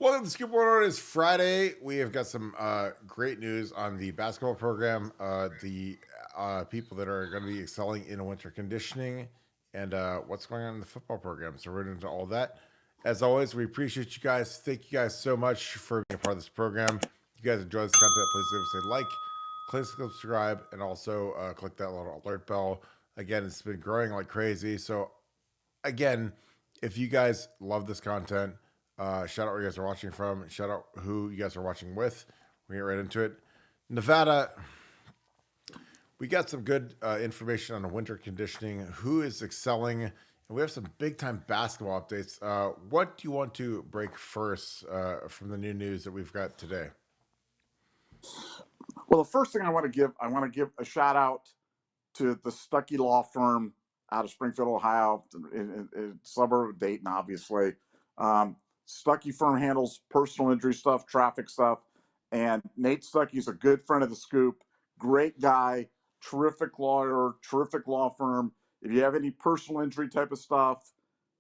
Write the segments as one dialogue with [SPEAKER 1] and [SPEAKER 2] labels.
[SPEAKER 1] Welcome to Scoop Order. It's Friday. We have got some great news on the basketball program. The people that are going to be excelling in winter conditioning, and what's going on in the football program. So we're into all that. As always, we appreciate you guys. Thank you guys so much for being a part of this program. If you guys enjoy this content, please leave us a like, click subscribe, and also click that little alert bell. Again, it's been growing like crazy. So again, if you guys love this content, shout out where you guys are watching from. Shout out who you guys are watching with. We're going to get right into it. Nevada, we got some good information on the winter conditioning, who is excelling, and we have some big time basketball updates. What do you want to break first from the new news that we've got today?
[SPEAKER 2] Well, the first thing I want to give a shout out to the Stuckey Law Firm out of Springfield, Ohio, in suburb of Dayton, obviously. Stuckey firm handles personal injury stuff, traffic stuff, and Nate Stuckey's a good friend of the Scoop, great guy, terrific lawyer, terrific law firm. If you have any personal injury type of stuff,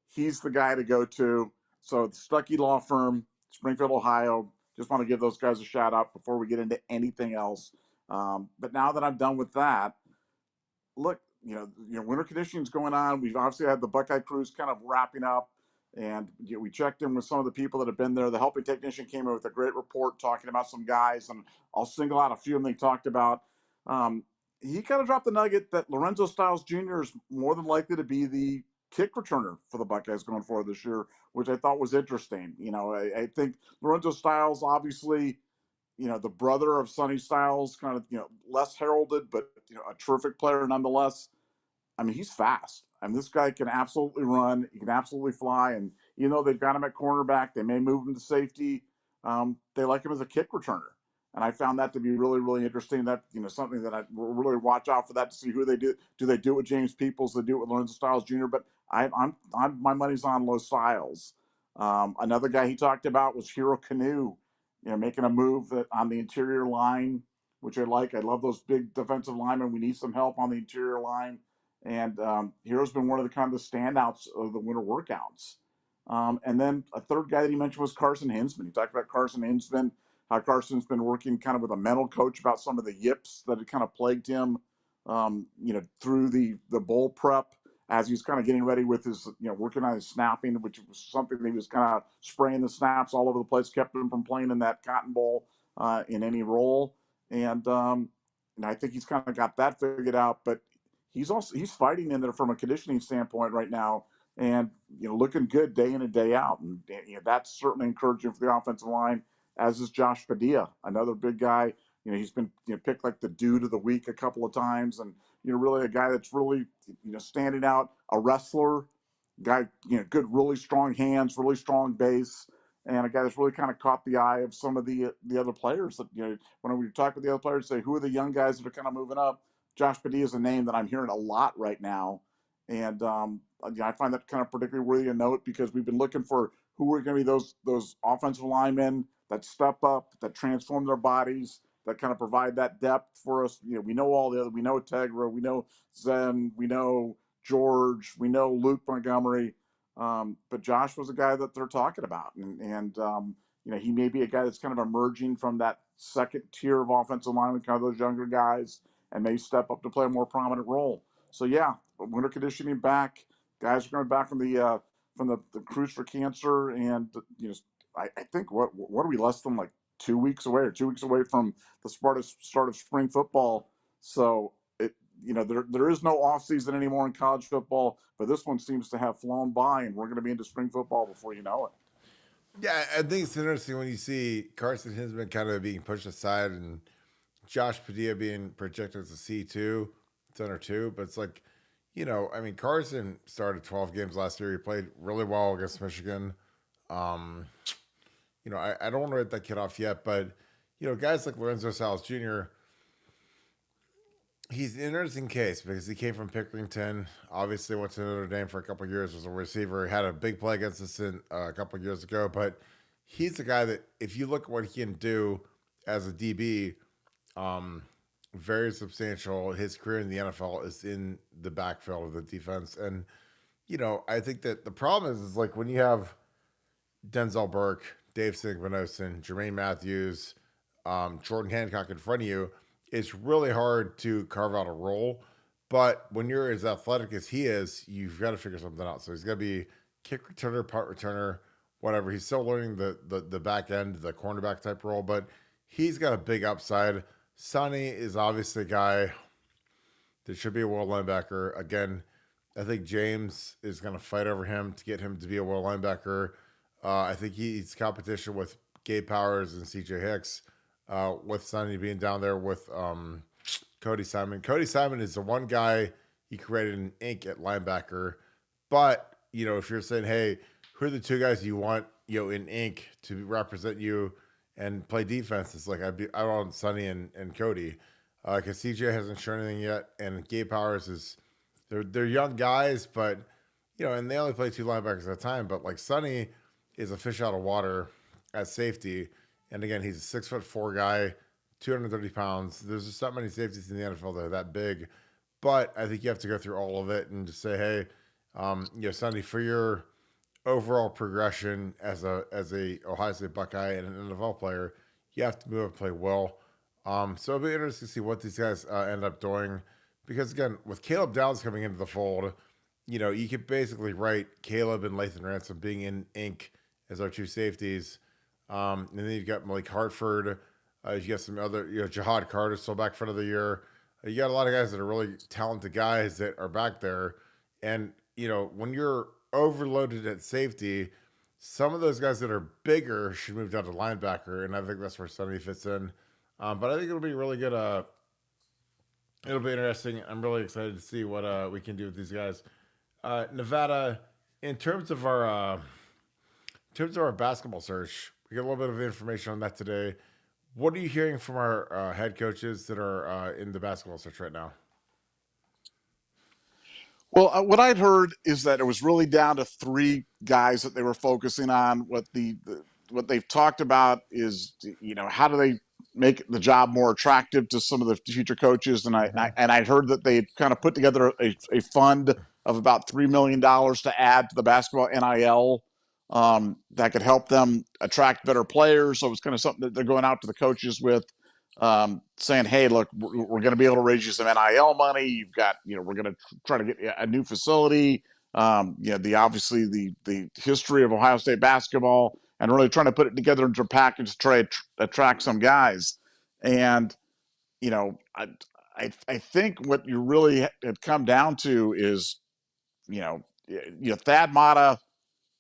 [SPEAKER 2] he's the guy to go to. So the Stuckey Law Firm, Springfield, Ohio. Just want to give those guys a shout out before we get into anything else. But now that I'm done with that, look, winter conditioning is going on. We've obviously had the Buckeye cruise kind of wrapping up, and we checked in with some of the people that have been there. The helping technician came in with a great report talking about some guys, and I'll single out a few of them they talked about. He kind of dropped the nugget that Lorenzo Styles Jr. is more than likely to be the kick returner for the Buckeyes going forward this year, which I thought was interesting. I think Lorenzo Styles, obviously, the brother of Sonny Styles, kind of, less heralded, but, a terrific player nonetheless. I mean, he's fast. I mean, this guy can absolutely run. He can absolutely fly. And, they've got him at cornerback. They may move him to safety. They like him as a kick returner. And I found that to be really, really interesting. That, something that I really watch out for that to see who they do. Do they do it with James Peoples? Do they do it with Lorenzo Styles Jr.? But I'm my money's on Low Styles. Another guy he talked about was Hero Canoe, making a move on the interior line, which I like. I love those big defensive linemen. We need some help on the interior line. And Hero's been one of the kind of the standouts of the winter workouts. And then a third guy that he mentioned was Carson Hinsman. He talked about Carson Hinsman, how Carson's been working kind of with a mental coach about some of the yips that had kind of plagued him, through the bowl prep as he's kind of getting ready with his, working on his snapping, which was something that he was kind of spraying the snaps all over the place, kept him from playing in that Cotton Bowl in any role. And I think he's kind of got that figured out, but he's fighting in there from a conditioning standpoint right now, and looking good day in and day out, and that's certainly encouraging for the offensive line. As is Josh Padilla, another big guy. He's been picked like the dude of the week a couple of times, and really a guy that's really standing out, a wrestler, guy good, really strong hands, really strong base, and a guy that's really kind of caught the eye of some of the other players. That when we talk with the other players, say who are the young guys that are kind of moving up. Josh Padilla is a name that I'm hearing a lot right now, and I find that kind of particularly worthy of note because we've been looking for who are going to be those offensive linemen that step up, that transform their bodies, that kind of provide that depth for us. We know all the other. We know Tegra, we know Zen, we know George, we know Luke Montgomery, but Josh was a guy that they're talking about, and he may be a guy that's kind of emerging from that second tier of offensive linemen, kind of those younger guys, and may step up to play a more prominent role. So yeah, winter conditioning back. Guys are coming back from the cruise for cancer, and I think what are we, less than like 2 weeks away, or 2 weeks away from the start of spring football. So there is no off season anymore in college football, but this one seems to have flown by, and we're going to be into spring football before you know it.
[SPEAKER 1] Yeah, I think it's interesting when you see Carson Hinsman kind of being pushed aside and Josh Padilla being projected as a C2, center two, but it's like, Carson started 12 games last year. He played really well against Michigan. I don't want to write that kid off yet, but, guys like Lorenzo Styles Jr., he's an interesting case because he came from Pickerington, obviously went to Notre Dame for a couple of years as a receiver, had a big play against us a couple of years ago, but he's the guy that if you look at what he can do as a DB, very substantial. His career in the NFL is in the backfield of the defense. And, I think that the problem is like when you have Denzel Burke, Dave Sigmanosin, Jermaine Matthews, Jordan Hancock in front of you, it's really hard to carve out a role. But when you're as athletic as he is, you've got to figure something out. So he's got to be kick returner, punt returner, whatever. He's still learning the back end, the cornerback type role, but he's got a big upside. Sonny is obviously a guy that should be a world linebacker. Again, I think James is going to fight over him to get him to be a world linebacker. I think he's competition with Gabe Powers and CJ Hicks, with Sonny being down there with Cody Simon. Cody Simon is the one guy he created an ink at linebacker. But, if you're saying, hey, who are the two guys you want, in ink to represent you and play defense? It's like I want Sonny and Cody. Because CJ hasn't shown anything yet, and Gabe Powers is they're young guys, but and they only play two linebackers at a time. But like Sonny is a fish out of water at safety, and again he's a 6'4" guy, 230 pounds. There's just not many safeties in the NFL that are that big, but I think you have to go through all of it and just say, hey, Sonny, for your overall progression as a Ohio State Buckeye and an NFL player, you have to move and play well. So it'll be interesting to see what these guys end up doing, because again, with Caleb Downs coming into the fold, you could basically write Caleb and Lathan Ransom being in ink as our two safeties. And then you've got Malik Hartford. You got some other, Jihad Carter still back for another year. You got a lot of guys that are really talented guys that are back there. And, when you're overloaded at safety, some of those guys that are bigger should move down to linebacker. And I think that's where Sonny fits in. But I think it'll be really good. It'll be interesting. I'm really excited to see what we can do with these guys. Nevada, in terms of our basketball search, we got a little bit of information on that today. What are you hearing from our head coaches that are in the basketball search right now?
[SPEAKER 2] Well, what I'd heard is that it was really down to three guys that they were focusing on. What they've talked about is, how do they make the job more attractive to some of the future coaches? And I heard that they kind of put together a fund of about $3 million to add to the basketball NIL, that could help them attract better players. So it's kind of something that they're going out to the coaches with, saying, hey, look, we're going to be able to raise you some NIL money. You've got, we're going to try to get a new facility. Obviously the history of Ohio State basketball, and really trying to put it together into a package to try to attract some guys. And, I think what you really had come down to is, Thad Matta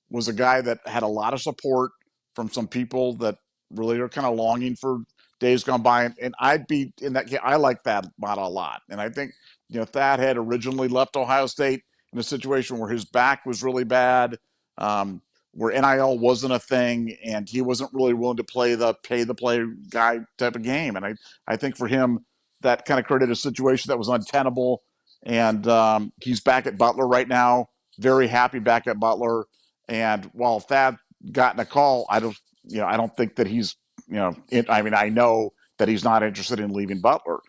[SPEAKER 2] was a guy that had a lot of support from some people that really are kind of longing for days gone by. And I'd be in that case. I like Thad Matta a lot. And I think, Thad had originally left Ohio State in a situation where his back was really bad, where NIL wasn't a thing, and he wasn't really willing to play the pay the play guy type of game. And I think for him, that kind of created a situation that was untenable. And he's back at Butler right now, very happy back at Butler. And while Thad gotten a call, I don't think that he's, I know that he's not interested in leaving Butler.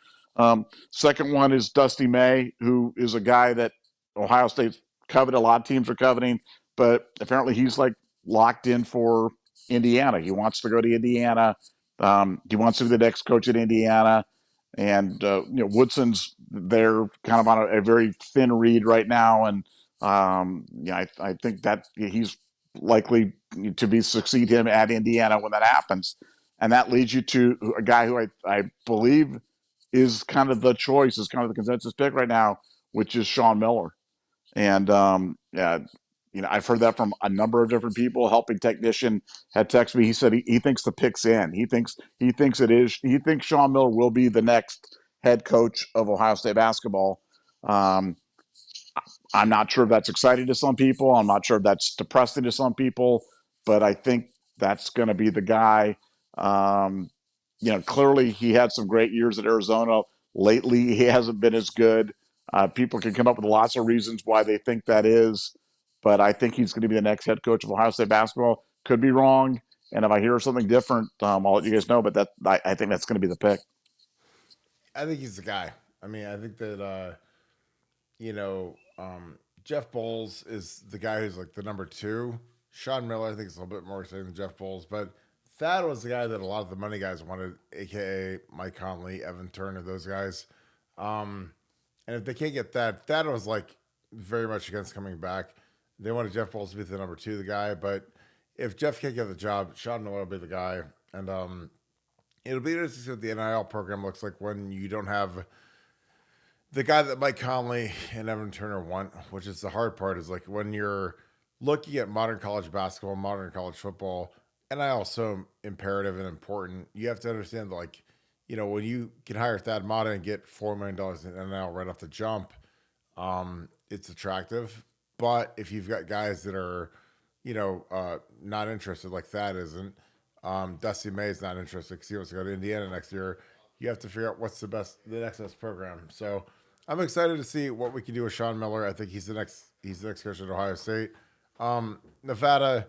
[SPEAKER 2] Second one is Dusty May, who is a guy that Ohio State's coveted. A lot of teams are coveting, but apparently he's like locked in for Indiana. He wants to go to Indiana. He wants to be the next coach at Indiana. And, Woodson's there kind of on a very thin reed right now. And, I think that he's likely to succeed him at Indiana when that happens. And that leads you to a guy who I believe is kind of the choice, is kind of the consensus pick right now, which is Sean Miller. And I've heard that from a number of different people. Helping technician had texted me. He said he thinks the pick's in. He thinks it is. He thinks Sean Miller will be the next head coach of Ohio State basketball. I'm not sure if that's exciting to some people. I'm not sure if that's depressing to some people, but I think that's going to be the guy. Clearly he had some great years at Arizona. Lately, he hasn't been as good. People can come up with lots of reasons why they think that is, but I think he's going to be the next head coach of Ohio State basketball. Could be wrong, and if I hear something different, I'll let you guys know. But I think that's going to be the pick.
[SPEAKER 1] I think he's the guy. I mean, I think that Jeff Bowles is the guy who's like the number two Sean Miller, I think, is a little bit more exciting than Jeff Bowles, but Thad was the guy that a lot of the money guys wanted, aka Mike Conley, Evan Turner, those guys. Um, and if they can't get that, Thad was like very much against coming back. They wanted Jeff Bowles to be the number two, the guy, but if Jeff can't get the job, Sean Miller will be the guy. And it'll be interesting to see what the NIL program looks like when you don't have the guy that Mike Conley and Evan Turner want, which is the hard part, is like when you're looking at modern college basketball, modern college football, NIL is so imperative and important. You have to understand that, like, when you can hire Thad Matta and get $4 million in NIL right off the jump, it's attractive. But if you've got guys that are, not interested, like Thad isn't, Dusty May is not interested because he wants to go to Indiana next year. You have to figure out what's the next best program. So I'm excited to see what we can do with Sean Miller. I think he's the next coach at Ohio State. Nevada,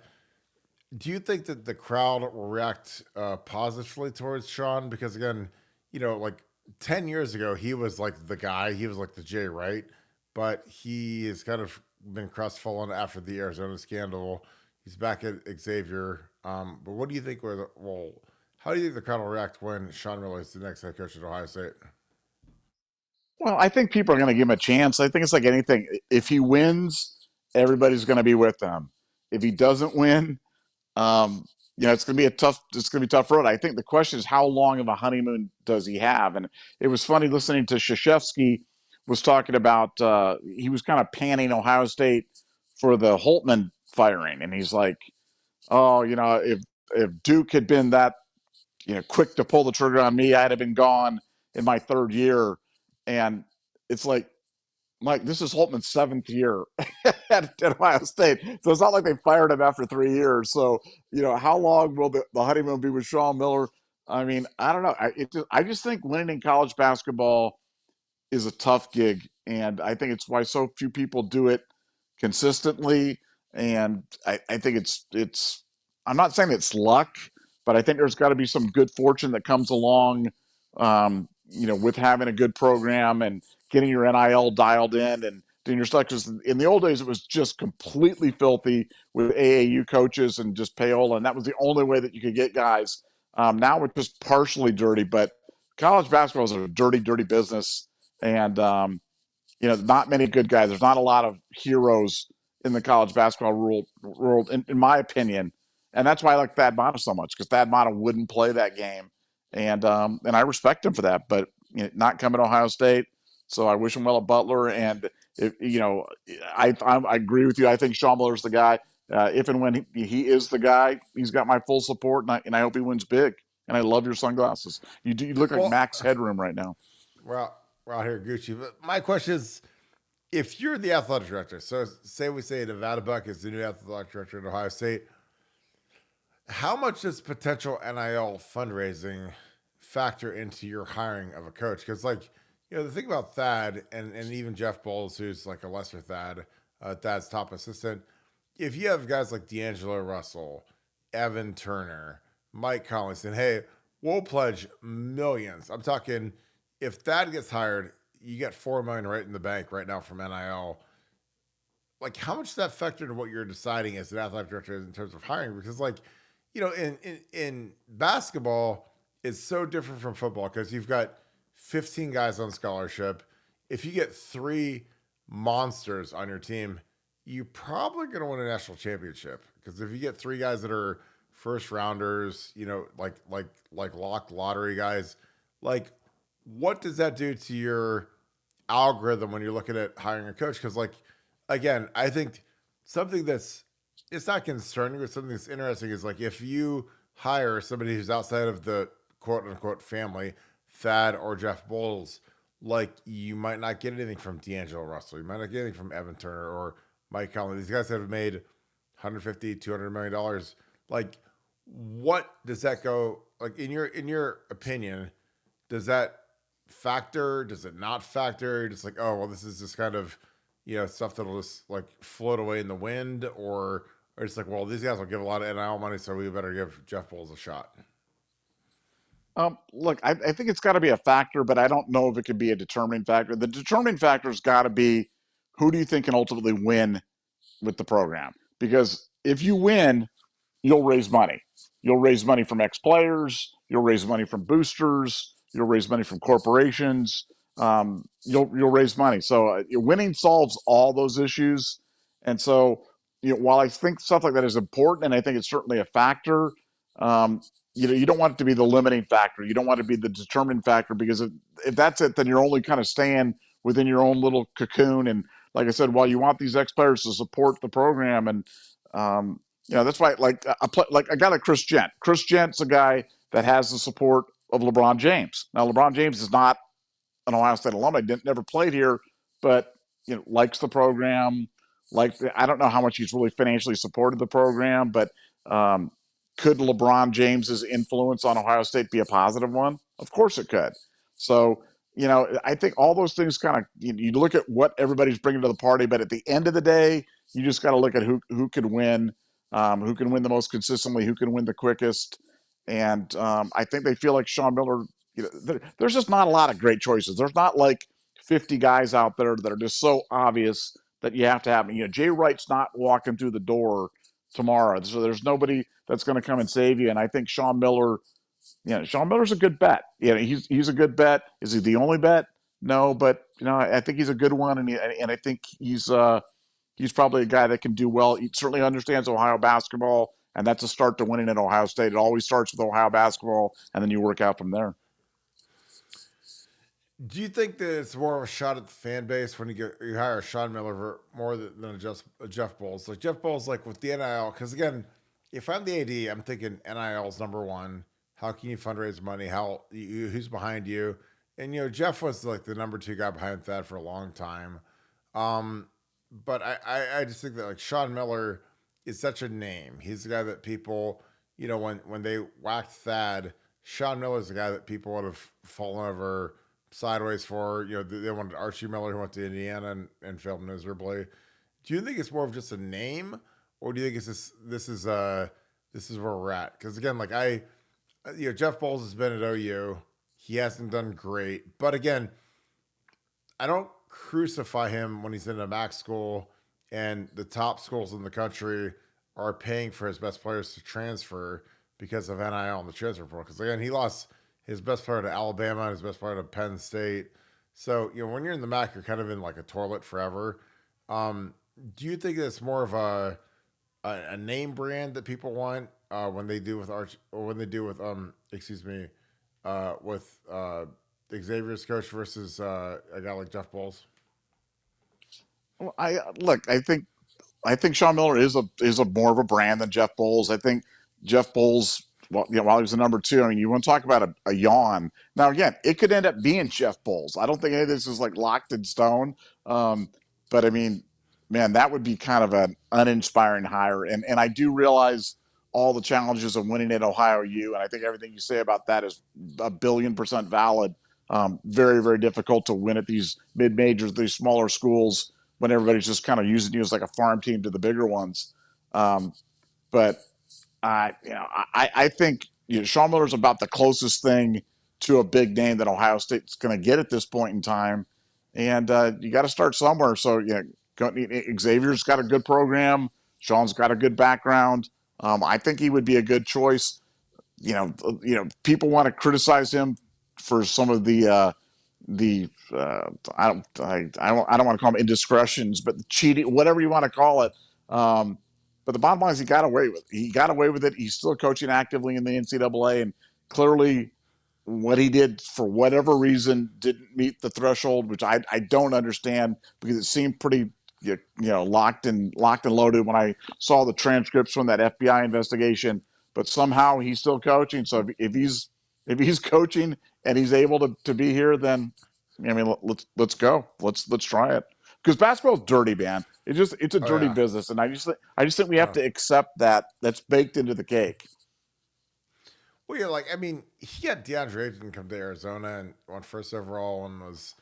[SPEAKER 1] do you think that the crowd will react positively towards Sean? Because again, like 10 years ago, he was like the guy. He was like the Jay Wright, but he has kind of been crestfallen after the Arizona scandal. He's back at Xavier. But what do you think? How do you think the crowd will react when Sean Miller is the next head coach at Ohio State?
[SPEAKER 2] Well, I think people are going to give him a chance. I think it's like anything. If he wins, everybody's going to be with him. If he doesn't win, it's going to be it's going to be a tough road. I think the question is how long of a honeymoon does he have? And it was funny listening to Krzyzewski was talking about, he was kind of panning Ohio State for the Holtman firing. And he's like, oh, if Duke had been that, quick to pull the trigger on me, I'd have been gone in my third year. And it's like, Mike, this is Holtman's seventh year at Ohio State. So it's not like they fired him after 3 years. So, how long will the honeymoon be with Sean Miller? I mean, I don't know. I just think winning in college basketball is a tough gig. And I think it's why so few people do it consistently. And I think it's I'm not saying it's luck, but I think there's got to be some good fortune that comes along, with having a good program and getting your NIL dialed in and doing your stuff. Because in the old days, it was just completely filthy with AAU coaches and just payola, and that was the only way that you could get guys. Now it's just partially dirty, but college basketball is a dirty, dirty business, and not many good guys. There's not a lot of heroes in the college basketball world, in my opinion, and that's why I like Thad Matta so much, because Thad Matta wouldn't play that game, and I respect him for that. But not coming to Ohio State, so I wish him well at Butler. And I agree with you. I think Sean Miller's the guy. If and when he is the guy, he's got my full support, and I hope he wins big. And I love your sunglasses. You look like Max Headroom right now.
[SPEAKER 1] We're out here Gucci. But my question is, if you're the athletic director, so say Nevadabuck is the new athletic director at Ohio State, how much does potential NIL fundraising factor into your hiring of a coach? Because, the thing about Thad and even Jeff Bowles, who's like a lesser Thad, Thad's top assistant, if you have guys like D'Angelo Russell, Evan Turner, Mike Conley saying, hey, we'll pledge millions. I'm talking, if Thad gets hired, you get $4 million right in the bank right now from NIL. Like, how much does that factor into what you're deciding as an athletic director in terms of hiring? Because, in basketball, it's so different from football because you've got 15 guys on scholarship. If you get 3 monsters on your team, you're probably going to win a national championship. Because if you get 3 guys that are first rounders, like lock lottery guys, what does that do to your algorithm when you're looking at hiring a coach? Because, again, I think something it's not concerning, but something that's interesting is if you hire somebody who's outside of the quote unquote family, Thad or Jeff Bowles, you might not get anything from D'Angelo Russell. You might not get anything from Evan Turner or Mike Conley. These guys have made $150, $200 million. What does that go in your opinion? Does that factor? Does it not factor? You're just this is just kind of stuff that'll just float away in the wind, or it's these guys will give a lot of NIL money, so we better give Jeff Bowles a shot.
[SPEAKER 2] Look, I think it's got to be a factor, but I don't know if it could be a determining factor. The determining factor has got to be, who do you think can ultimately win with the program? Because if you win, you'll raise money. You'll raise money from ex-players. You'll raise money from boosters. You'll raise money from corporations. You'll raise money. So winning solves all those issues. And so, while I think stuff like that is important, and I think it's certainly a factor, um, you don't want it to be the limiting factor. You don't want it to be the determining factor, because if that's it, then you're only kind of staying within your own little cocoon. And like I said, while you want these ex players to support the program, and um, that's why, like a guy like Chris Gent. Chris Gent's a guy that has the support of LeBron James. Now, LeBron James is not an Ohio State alumni, never played here, but likes the program. Like, I don't know how much he's really financially supported the program, but um, could LeBron James's influence on Ohio State be a positive one? Of course it could. So, I think all those things kind of, you look at what everybody's bringing to the party, but at the end of the day, you just got to look at who could win, who can win the most consistently, who can win the quickest. And I think they feel like Sean Miller, there's just not a lot of great choices. There's not like 50 guys out there that are just so obvious that you have to have. Jay Wright's not walking through the door tomorrow, so there's nobody that's going to come and save you. And I think Sean Miller, Sean Miller's a good bet. He's a good bet. Is he the only bet? No, but I think he's a good one, and I think he's probably a guy that can do well. He certainly understands Ohio basketball, and that's a start to winning at Ohio State. It always starts with Ohio basketball, and then you work out from there.
[SPEAKER 1] Do you think that it's more of a shot at the fan base when you hire Sean Miller for more than a Jeff Bowles? Like Jeff Bowles, like with the NIL, because again, if I'm the AD, I'm thinking NIL is number one. How can you fundraise money? Who's behind you? And Jeff was like the number two guy behind Thad for a long time. But I just think that like Sean Miller is such a name. He's the guy that people, when they whacked Thad, Sean Miller's the guy that people would have fallen over sideways for. They wanted Archie Miller, who went to Indiana and failed miserably. Do you think it's more of just a name, or do you think this is where we're at? Because again, like Jeff Bowles has been at OU. He hasn't done great, but again, I don't crucify him when he's in a MAC school and the top schools in the country are paying for his best players to transfer because of NIL and the transfer portal. Because again, he lost his best player to Alabama and his best player to Penn State. So, when you're in the MAC, you're kind of in like a toilet forever. Do you think it's more of a name brand that people want when they do with Arch, or when they do with with Xavier's coach versus a guy like Jeff Bowles?
[SPEAKER 2] Well, I think Sean Miller is a more of a brand than Jeff Bowles. I think Jeff Bowles, well, while he was the number two, I mean, you want to talk about a yawn. Now, again, it could end up being Jeff Bowles. I don't think any of this is like locked in stone. But I mean, man, that would be kind of an uninspiring hire. And I do realize all the challenges of winning at Ohio U, and I think everything you say about that is 1,000,000,000% valid. Very, very difficult to win at these mid majors, these smaller schools, when everybody's just kind of using you as like a farm team to the bigger ones. But I think Sean Miller's about the closest thing to a big name that Ohio State's going to get at this point in time, and you got to start somewhere. So Xavier's got a good program. Sean's got a good background. I think he would be a good choice. People want to criticize him for some of the I don't want to call them indiscretions, but the cheating, whatever you want to call it. But the bottom line is he got away with it. He got away with it. He's still coaching actively in the NCAA, and clearly what he did, for whatever reason, didn't meet the threshold, which I don't understand, because it seemed pretty locked and loaded when I saw the transcripts from that FBI investigation. But somehow he's still coaching. So if he's coaching and he's able to be here, then I mean, let's go. Let's try it, because basketball's dirty, man. It's a dirty business, and I just think we have to accept that. That's baked into the cake.
[SPEAKER 1] Well, yeah, like I mean, he had DeAndre Ayton come to Arizona and won first overall and was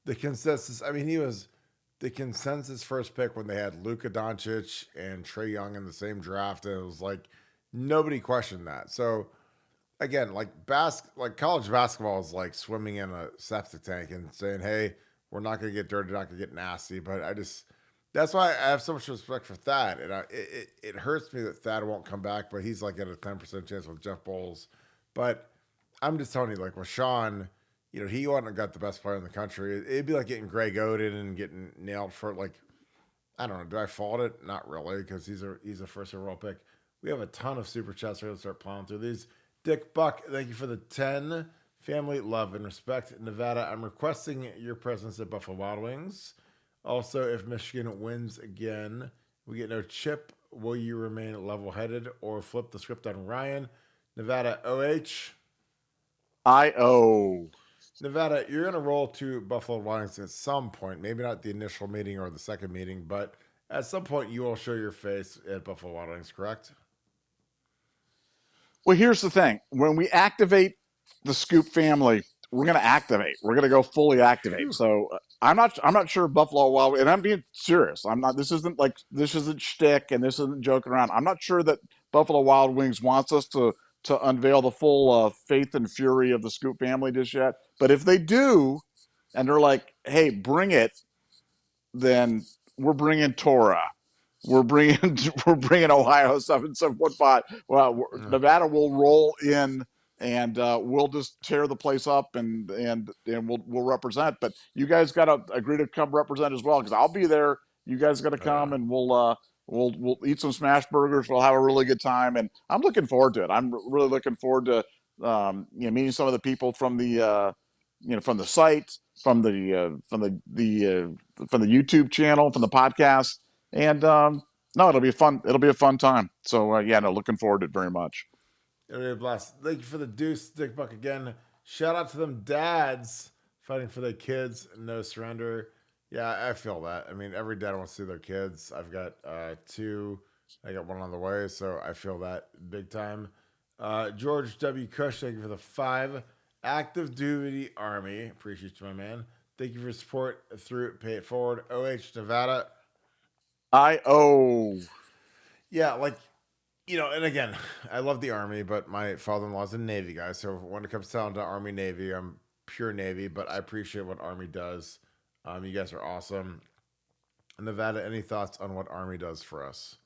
[SPEAKER 1] the consensus. I mean, he was the consensus first pick when they had Luka Doncic and Trae Young in the same draft, and it was like nobody questioned that. So again, like college basketball is like swimming in a septic tank and saying, "Hey, we're not going to get dirty, not going to get nasty." But That's why I have so much respect for Thad, and it hurts me that Thad won't come back, but he's like at a 10% chance with Jeff Bowles. But I'm just telling you, like with Sean, he wouldn't have got the best player in the country. It'd be like getting Greg Oden and getting nailed for like, I don't know. Do I fault it? Not really, because he's a first overall pick. We have a ton of super chats. We're gonna start plowing through these. Dick Buck, thank you for the 10. Family, love, and respect. Nevada, I'm requesting your presence at Buffalo Wild Wings. Also, if Michigan wins again, we get no chip. Will you remain level headed or flip the script on Ryan? Nevada, OH.
[SPEAKER 2] I-O.
[SPEAKER 1] Nevada, you're going to roll to Buffalo Wild Wings at some point. Maybe not the initial meeting or the second meeting, but at some point you will show your face at Buffalo Wild Wings, correct?
[SPEAKER 2] Well, here's the thing. When we activate the Scoop family, we're going to activate. We're going to go fully activate. So I'm not sure Buffalo Wild, and I'm being serious. I'm not. This isn't shtick, and this isn't joking around. I'm not sure that Buffalo Wild Wings wants us to unveil the full faith and fury of the Scoop family just yet. But if they do, and they're like, "Hey, bring it," then we're bringing Torah. We're bringing Ohio 7-7-1-5. Well, Nevada will roll in, and we'll just tear the place up, and we'll represent. But you guys got to agree to come represent as well, because I'll be there. You guys got to come, and we'll eat some smash burgers. We'll have a really good time, and I'm looking forward to it. I'm really looking forward to meeting some of the people from the from the site, from the YouTube channel, from the podcast. And no, it'll be fun. It'll be a fun time. So looking forward to it very much.
[SPEAKER 1] It'll be a blast. Thank you for the deuce, Dick Buck again. Shout out to them dads fighting for their kids. No surrender. Yeah, I feel that. I mean, every dad wants to see their kids. I've got 2. I got 1 on the way, so I feel that big time. George W. Cush, thank you for the 5. Active duty Army. Appreciate you, my man. Thank you for your support through Pay It Forward. OH Nevada.
[SPEAKER 2] I-O.
[SPEAKER 1] Yeah, and again, I love the Army, but my father-in-law's a Navy guy, so when it comes down to Army, Navy, I'm pure Navy, but I appreciate what Army does. You guys are awesome. Nevada, any thoughts on what Army does for us?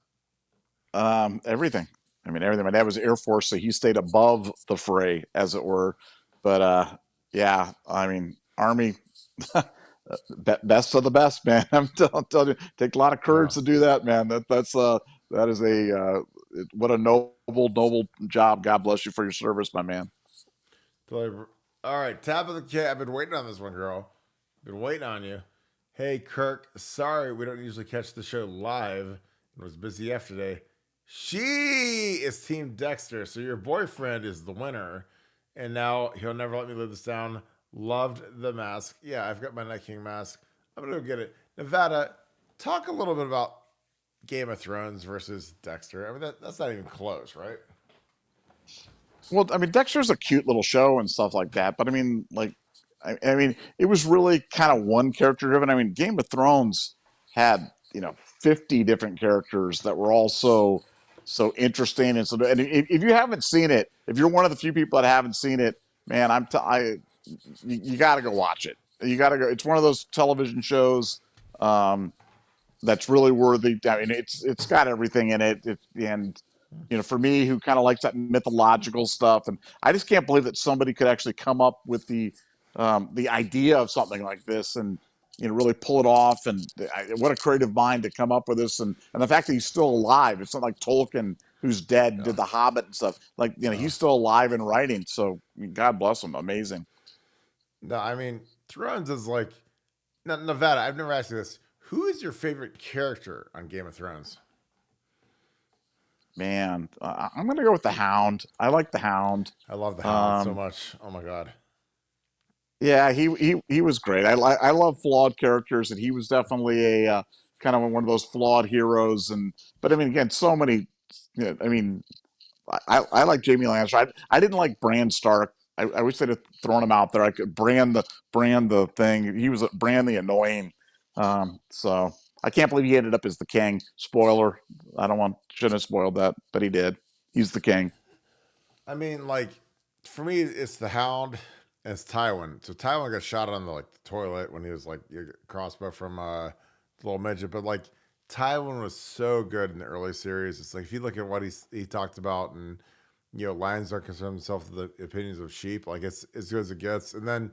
[SPEAKER 2] Everything. I mean, everything. My dad was Air Force, so he stayed above the fray, as it were. But yeah, I mean, Army, best of the best, man. I'm telling you, take a lot of courage to do that, man. That is what a noble job. God bless you for your service, my man.
[SPEAKER 1] All right, Tap of the Cat. I've been waiting on this one, girl. Been waiting on you. Hey, Kirk. Sorry, we don't usually catch the show live. I was busy yesterday. She is Team Dexter, so your boyfriend is the winner. And now he'll never let me live this down. Loved the mask. Yeah, I've got my Night King mask. I'm going to go get it. Nevada, talk a little bit about Game of Thrones versus Dexter. I mean, that's not even close, right?
[SPEAKER 2] Well, I mean, Dexter's a cute little show and stuff like that, but I mean, I mean, it was really kind of one character driven. I mean, Game of Thrones had 50 different characters that were all so interesting, and if you haven't seen it, if you're one of the few people that haven't seen it, man, you got to go watch it. You got to go. It's one of those television shows that's really worthy. I mean, it's got everything in it. And for me, who kind of likes that mythological stuff, and I just can't believe that somebody could actually come up with the idea of something like this and really pull it off. And what a creative mind to come up with this, and the fact that he's still alive. It's not like Tolkien, who's dead, did The Hobbit and stuff. Like he's still alive and writing. So God bless him. Amazing.
[SPEAKER 1] No, I mean, Thrones is like Nevada. I've never asked you this. Who is your favorite character on Game of Thrones?
[SPEAKER 2] Man, I'm gonna go with the Hound. I like the Hound.
[SPEAKER 1] I love the Hound so much. Oh my god.
[SPEAKER 2] Yeah, he was great. I love flawed characters, and he was definitely a kind of one of those flawed heroes. But I mean, again, so many. I mean, I like Jamie Lannister. I didn't like Bran Stark. I wish they'd have thrown him out there. I could brand the thing. He was Bran the annoying. So I can't believe he ended up as the king. Spoiler. Shouldn't have spoiled that, but he did. He's the king.
[SPEAKER 1] I mean, for me, it's the Hound and it's Tywin. So Tywin got shot on the toilet when he was crossbow from little midget, but like Tywin was so good in the early series. It's like if you look at what he talked about, and lions don't concern themselves with the opinions of sheep. Like it's as good as it gets. And then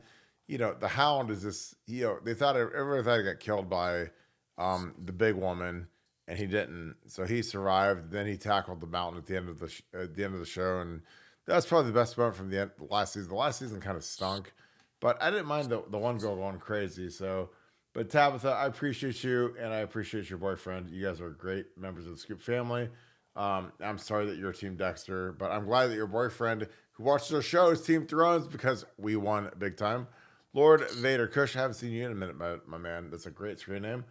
[SPEAKER 1] the Hound is this. They thought everybody thought he got killed by the big woman, and he didn't. So he survived. Then he tackled the mountain at the end of the show, and that's probably the best moment from the last season. The last season kind of stunk, but I didn't mind the one girl going crazy. So, but Tabitha, I appreciate you, and I appreciate your boyfriend. You guys are great members of the Scoop family. I'm sorry that you're Team Dexter, but I'm glad that your boyfriend who watched the show is Team Thrones because we won big time. Lord Vader Kush, I haven't seen you in a minute, my man. That's a great screen name.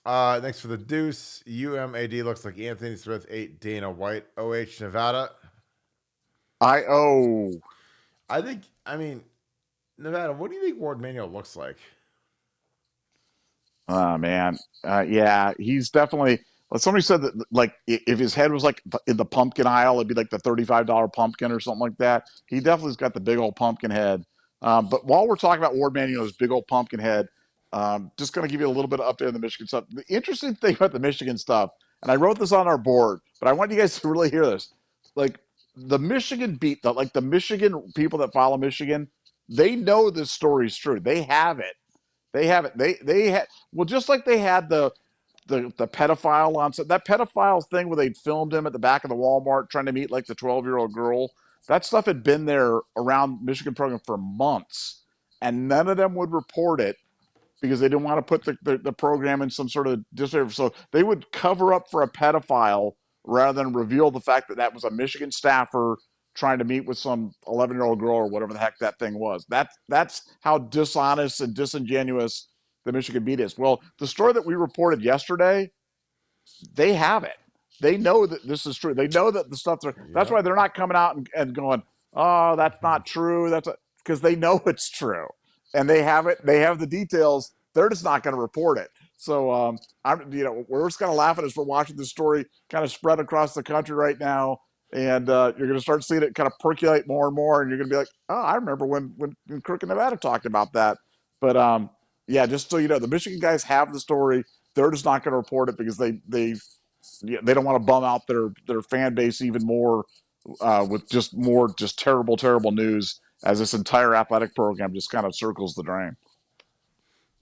[SPEAKER 1] Thanks for the deuce. UMAD looks like Anthony Smith 8 Dana White. OH Nevada. I mean, Nevada, what do you think Ward Manuel looks like?
[SPEAKER 2] Oh man, yeah, he's definitely. Somebody said that like if his head was like in the pumpkin aisle, it'd be like the $35 pumpkin or something like that. He definitely's got the big old pumpkin head. But while we're talking about Ward Manuel's big old pumpkin head, just going to give you a little bit of update on the Michigan stuff. The interesting thing about the Michigan stuff, and I wrote this on our board, but I want you guys to really hear this. Like the Michigan like the Michigan people that follow Michigan, they know this story's true. They have it. They have it. They had well, just like they had the pedophile on set. That pedophile thing where they filmed him at the back of the Walmart trying to meet like the 12-year-old girl. That stuff had been there around Michigan program for months, and none of them would report it because they didn't want to put the program in some sort of disfavor. So they would cover up for a pedophile rather than reveal the fact that that was a Michigan staffer trying to meet with some 11-year-old girl or whatever the heck that thing was. That's how dishonest and disingenuous the Michigan beat is. Well, the story that we reported yesterday, they have it. They know that this is true. They know that the stuff. That's why they're not coming out and going, "Oh, that's not true." Because they know it's true, and they have it. They have the details. They're just not going to report it. So we're just kind of laughing as we're watching this story kind of spread across the country right now, and you're going to start seeing it kind of percolate more and more, and you're going to be like, "Oh, I remember when Kirk and Nevada talked about that." But yeah, just so you know, the Michigan guys have the story. They're just not going to report it because they don't want to bum out their fan base even more with just terrible news as this entire athletic program just kind of circles the drain.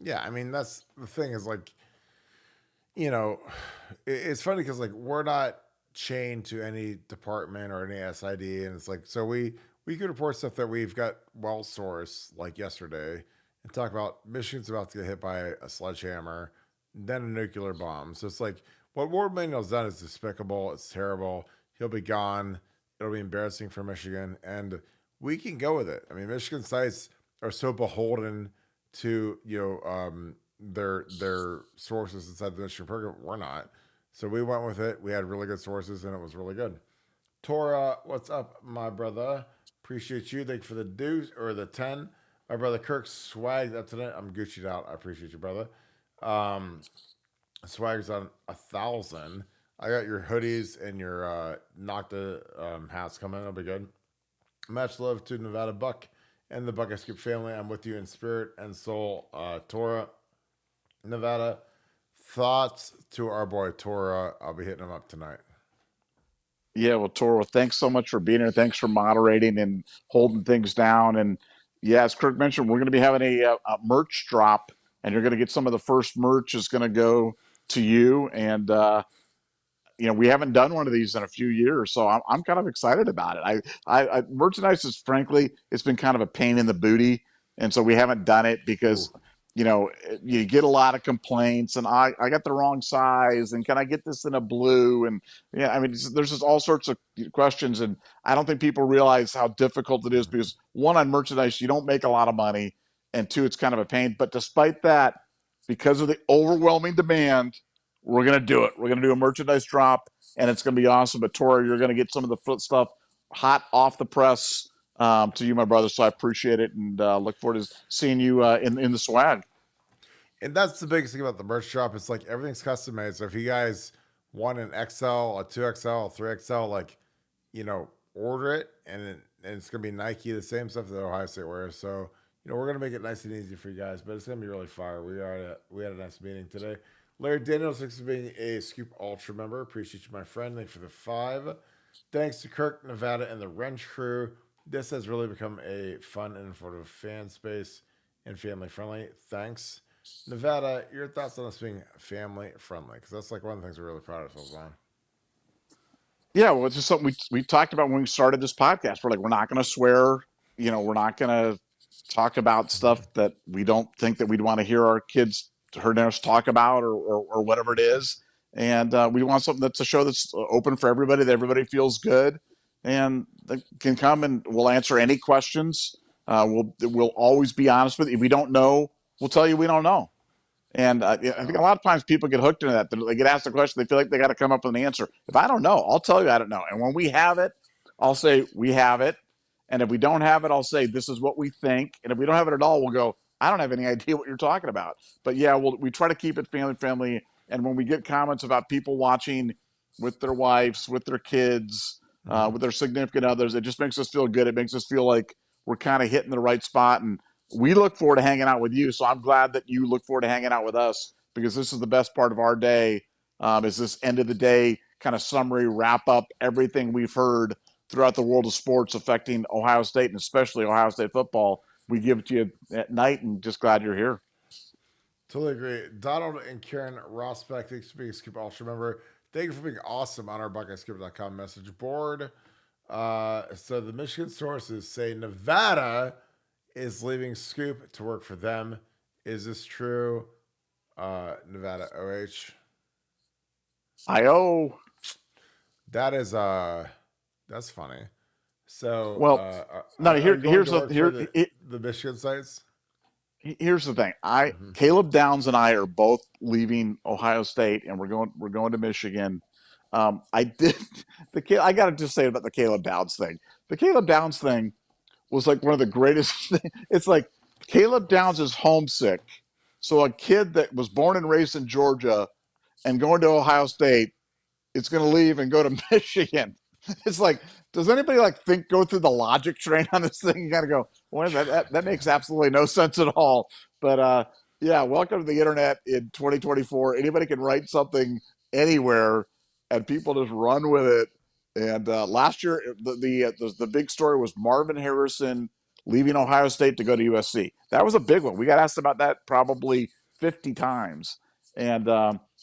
[SPEAKER 1] Yeah, I mean that's the thing is like, it's funny because like we're not chained to any department or any SID, and it's like so we could report stuff that we've got well sourced like yesterday and talk about Michigan's about to get hit by a sledgehammer, then a nuclear bomb. So it's like what Ward Manuel's done is despicable. It's terrible. He'll be gone. It'll be embarrassing for Michigan, and we can go with it. I mean, Michigan sites are so beholden to their sources inside the Michigan program. We're not, so we went with it. We had really good sources, and it was really good. Tora, what's up, my brother? Appreciate you. Thank you for the deuce or the 10. My brother Kirk swagged up tonight. I'm Gucci'd out. I appreciate you, brother. Swag's on 1,000. I got your hoodies and your Nocta hats coming. It'll be good. Much love to Nevadabuck and the Buckeye Scoop family. I'm with you in spirit and soul. Tora, Nevada. Thoughts to our boy Tora. I'll be hitting him up tonight.
[SPEAKER 2] Yeah, well, Toro, thanks so much for being here. Thanks for moderating and holding things down. And yeah, as Kirk mentioned, we're going to be having a merch drop, and you're going to get some of the first merch is going to go to you. And we haven't done one of these in a few years, so I'm kind of excited about it. I merchandise is frankly, it's been kind of a pain in the booty, and so we haven't done it because
[SPEAKER 1] Ooh.
[SPEAKER 2] you get a lot of complaints, and I got the wrong size, and can I get this in a blue? And yeah, I mean, there's just all sorts of questions, and I don't think people realize how difficult it is because one, on merchandise, you don't make a lot of money, and two, it's kind of a pain. But despite that, because of the overwhelming demand, we're going to do it. We're going to do a merchandise drop, and it's going to be awesome. But Tori, you're going to get some of the foot stuff hot off the press to you, my brother. So I appreciate it, and look forward to seeing you in the swag.
[SPEAKER 1] And that's the biggest thing about the merch drop. It's like everything's custom made. So if you guys want an XL, a 2XL, a 3XL, like, order it, and it's going to be Nike, the same stuff that Ohio State wears. So, we're going to make it nice and easy for you guys, but it's going to be really fire. We had a nice meeting today. Larry Daniels, thanks for being a Scoop Ultra member. Appreciate you, my friend. Thanks for the 5. Thanks to Kirk, Nevada, and the Wrench crew. This has really become a fun and informative fan space and family friendly. Thanks. Nevada, your thoughts on this being family friendly? Because that's like one of the things we're really proud of ourselves on.
[SPEAKER 2] Yeah, well, it's just something we talked about when we started this podcast. We're like, we're not going to swear. We're not going to talk about stuff that we don't think that we'd want to hear our kids heard us talk about or whatever it is. And we want something that's a show that's open for everybody, that everybody feels good and they can come and we'll answer any questions. We'll always be honest with you. If we don't know, we'll tell you we don't know. And I think a lot of times people get hooked into that. They get asked a question, they feel like they got to come up with an answer. If I don't know, I'll tell you I don't know. And when we have it, I'll say we have it. And if we don't have it, I'll say this is what we think. And if we don't have it at all, we'll go, I don't have any idea what you're talking about. But yeah, we try to keep it family friendly. And when we get comments about people watching with their wives, with their kids, with their significant others, it just makes us feel good. It makes us feel like we're kind of hitting the right spot. And we look forward to hanging out with you. So I'm glad that you look forward to hanging out with us because this is the best part of our day. Is this end of the day kind of summary, wrap up everything we've heard throughout the world of sports affecting Ohio State and especially Ohio State football. We give it to you at night and just glad you're here.
[SPEAKER 1] Totally agree. Donald and Karen Rosbeck, thanks for being a Scoop Ultra member. Thank you for being awesome on our BuckeyeScoop.com message board. So the Michigan sources say Nevada is leaving Scoop to work for them. Is this true? Nevada OH.
[SPEAKER 2] IO.
[SPEAKER 1] That is that's funny. So
[SPEAKER 2] Well, no. Here's
[SPEAKER 1] the Michigan sites.
[SPEAKER 2] Here's the thing. Caleb Downs and I are both leaving Ohio State, and we're going to Michigan. I got to just say about the Caleb Downs thing. The Caleb Downs thing was like one of the greatest. It's like Caleb Downs is homesick, so a kid that was born and raised in Georgia and going to Ohio State, it's going to leave and go to Michigan. It's like, does anybody go through the logic train on this thing? You got to go, well, that makes absolutely no sense at all. But yeah, welcome to the internet in 2024. Anybody can write something anywhere, and people just run with it. And last year, the big story was Marvin Harrison leaving Ohio State to go to USC. That was a big one. We got asked about that probably 50 times. And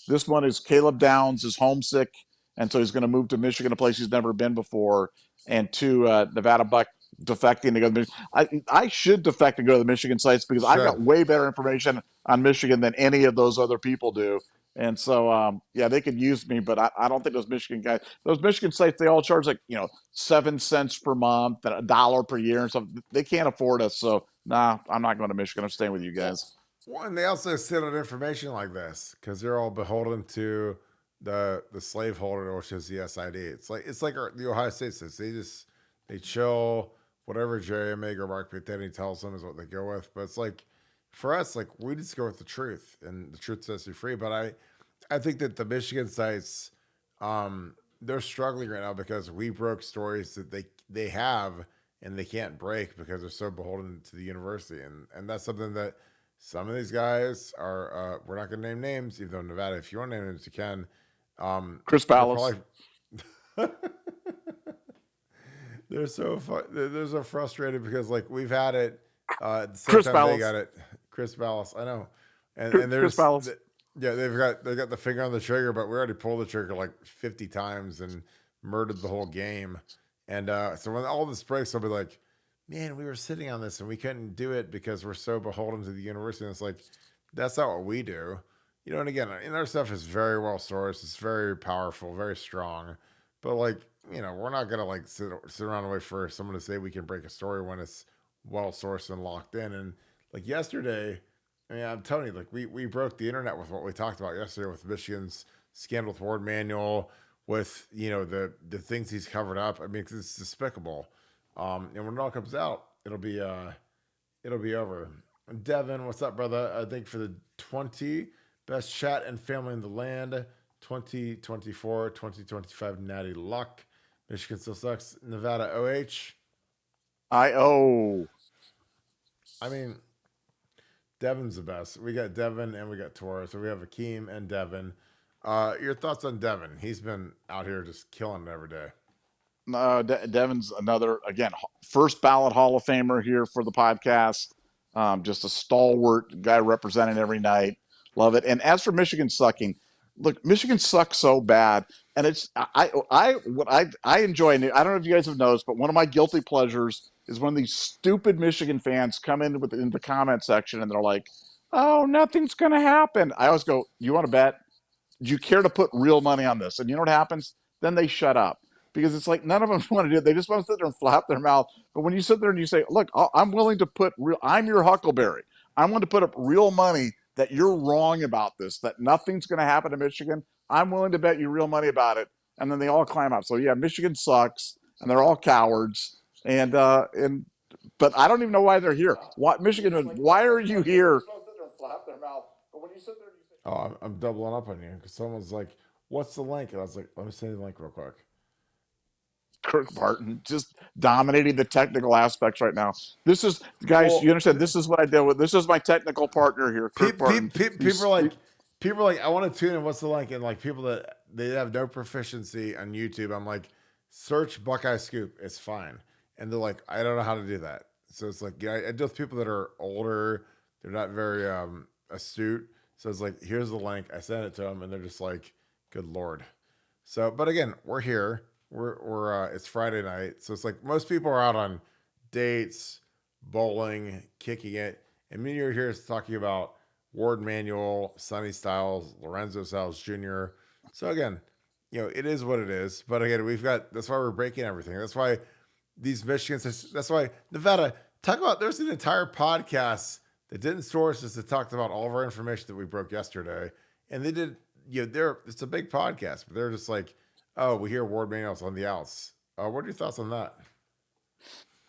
[SPEAKER 2] this one is Caleb Downs is homesick. And so he's going to move to Michigan, a place he's never been before, and to Nevadabuck defecting to go to Michigan. I should defect and go to the Michigan sites because I've got way better information on Michigan than any of those other people do. And so, yeah, they could use me, but I don't think those Michigan sites, they all charge 7 cents per month and $1 per year and stuff. They can't afford us. So, nah, I'm not going to Michigan. I'm staying with you guys.
[SPEAKER 1] Well, and they also sit on information like this because they're all beholden to the slaveholder, which is the SID. It's like the Ohio State says they chill. Whatever Jerry Meg or Mark Pitteni tells them is what they go with. But it's like for us, like we just go with the truth, and the truth sets you free. But I think that the Michigan sites, they're struggling right now because we broke stories that they have and they can't break because they're so beholden to the university, and that's something that some of these guys are. We're not going to name names, even though Nevada, if you want to name names, you can.
[SPEAKER 2] Chris Ballas.
[SPEAKER 1] They're so frustrated because we've had it. At the same
[SPEAKER 2] Chris
[SPEAKER 1] time
[SPEAKER 2] Ballas.
[SPEAKER 1] they got it. Chris Ballas, I know, and there's
[SPEAKER 2] Chris Ballas.
[SPEAKER 1] they've got the finger on the trigger, but we already pulled the trigger 50 times and murdered the whole game. And so when all this breaks, I'll be like, man, we were sitting on this and we couldn't do it because we're so beholden to the university. And it's like, that's not what we do. And again, our stuff is very well sourced. It's very powerful, very strong. But we're not gonna sit around and wait for someone to say we can break a story when it's well sourced and locked in. And yesterday, I'm telling you, we broke the internet with what we talked about yesterday with Michigan's scandal with Ward Manuel, with the things he's covered up. I mean, it's despicable. And when it all comes out, it'll be over. Devin, what's up, brother? Thank you for the 20. Best chat and family in the land. 2024, 2025 Natty Luck. Michigan still sucks. Nevada OH.
[SPEAKER 2] IO.
[SPEAKER 1] I mean, Devin's the best. We got Devin and we got Torres. So we have Akeem and Devin. Your thoughts on Devin? He's been out here just killing it every day.
[SPEAKER 2] Devin's another, again, first ballot Hall of Famer here for the podcast. Just a stalwart guy representing every night. Love it. And as for Michigan sucking, look, Michigan sucks so bad. And it's I enjoy. I don't know if you guys have noticed, but one of my guilty pleasures is when these stupid Michigan fans come in the comment section and they're like, "Oh, nothing's gonna happen." I always go, "You want to bet? Do you care to put real money on this?" And you know what happens? Then they shut up because it's like none of them want to do it. They just want to sit there and flap their mouth. But when you sit there and you say, "Look, I'm willing to put real. I'm your Huckleberry. I want to put up real money that you're wrong about this. That nothing's going to happen to Michigan. I'm willing to bet you real money about it." And then they all climb up. So yeah, Michigan sucks, and they're all cowards. But I don't even know why they're here. Why Michigan? Why are you here?
[SPEAKER 1] Oh, I'm doubling up on you because someone's like, "What's the link?" And I was like, "Let me send you the link real quick."
[SPEAKER 2] Kirk Barton just dominating the technical aspects right now. This is, guys,
[SPEAKER 1] Well,
[SPEAKER 2] you understand? This is what I deal with. This is my technical partner here, Kirk Barton.
[SPEAKER 1] people are like, "I want to tune in. What's the link?" And like people that they have no proficiency on YouTube, I'm like, "Search Buckeye Scoop. It's fine." And they're like, "I don't know how to do that." So it's like, yeah, I deal with people that are older. They're not very astute. So it's like, here's the link. I send it to them, and they're just like, "Good Lord." So, but again, we're here. We're it's Friday night, so it's like most people are out on dates, bowling, kicking it, and me and you're here talking about Ward Manuel, Sonny Styles, Lorenzo Styles Jr. So again, it is what it is. But again, that's why we're breaking everything. That's why these Michigans. That's why Nevada. Talk about there's an entire podcast that didn't source us that talked about all of our information that we broke yesterday, and they did. It's a big podcast, but they're just like, "Oh, we hear Ward Manuel's on the outs." What are your thoughts on that?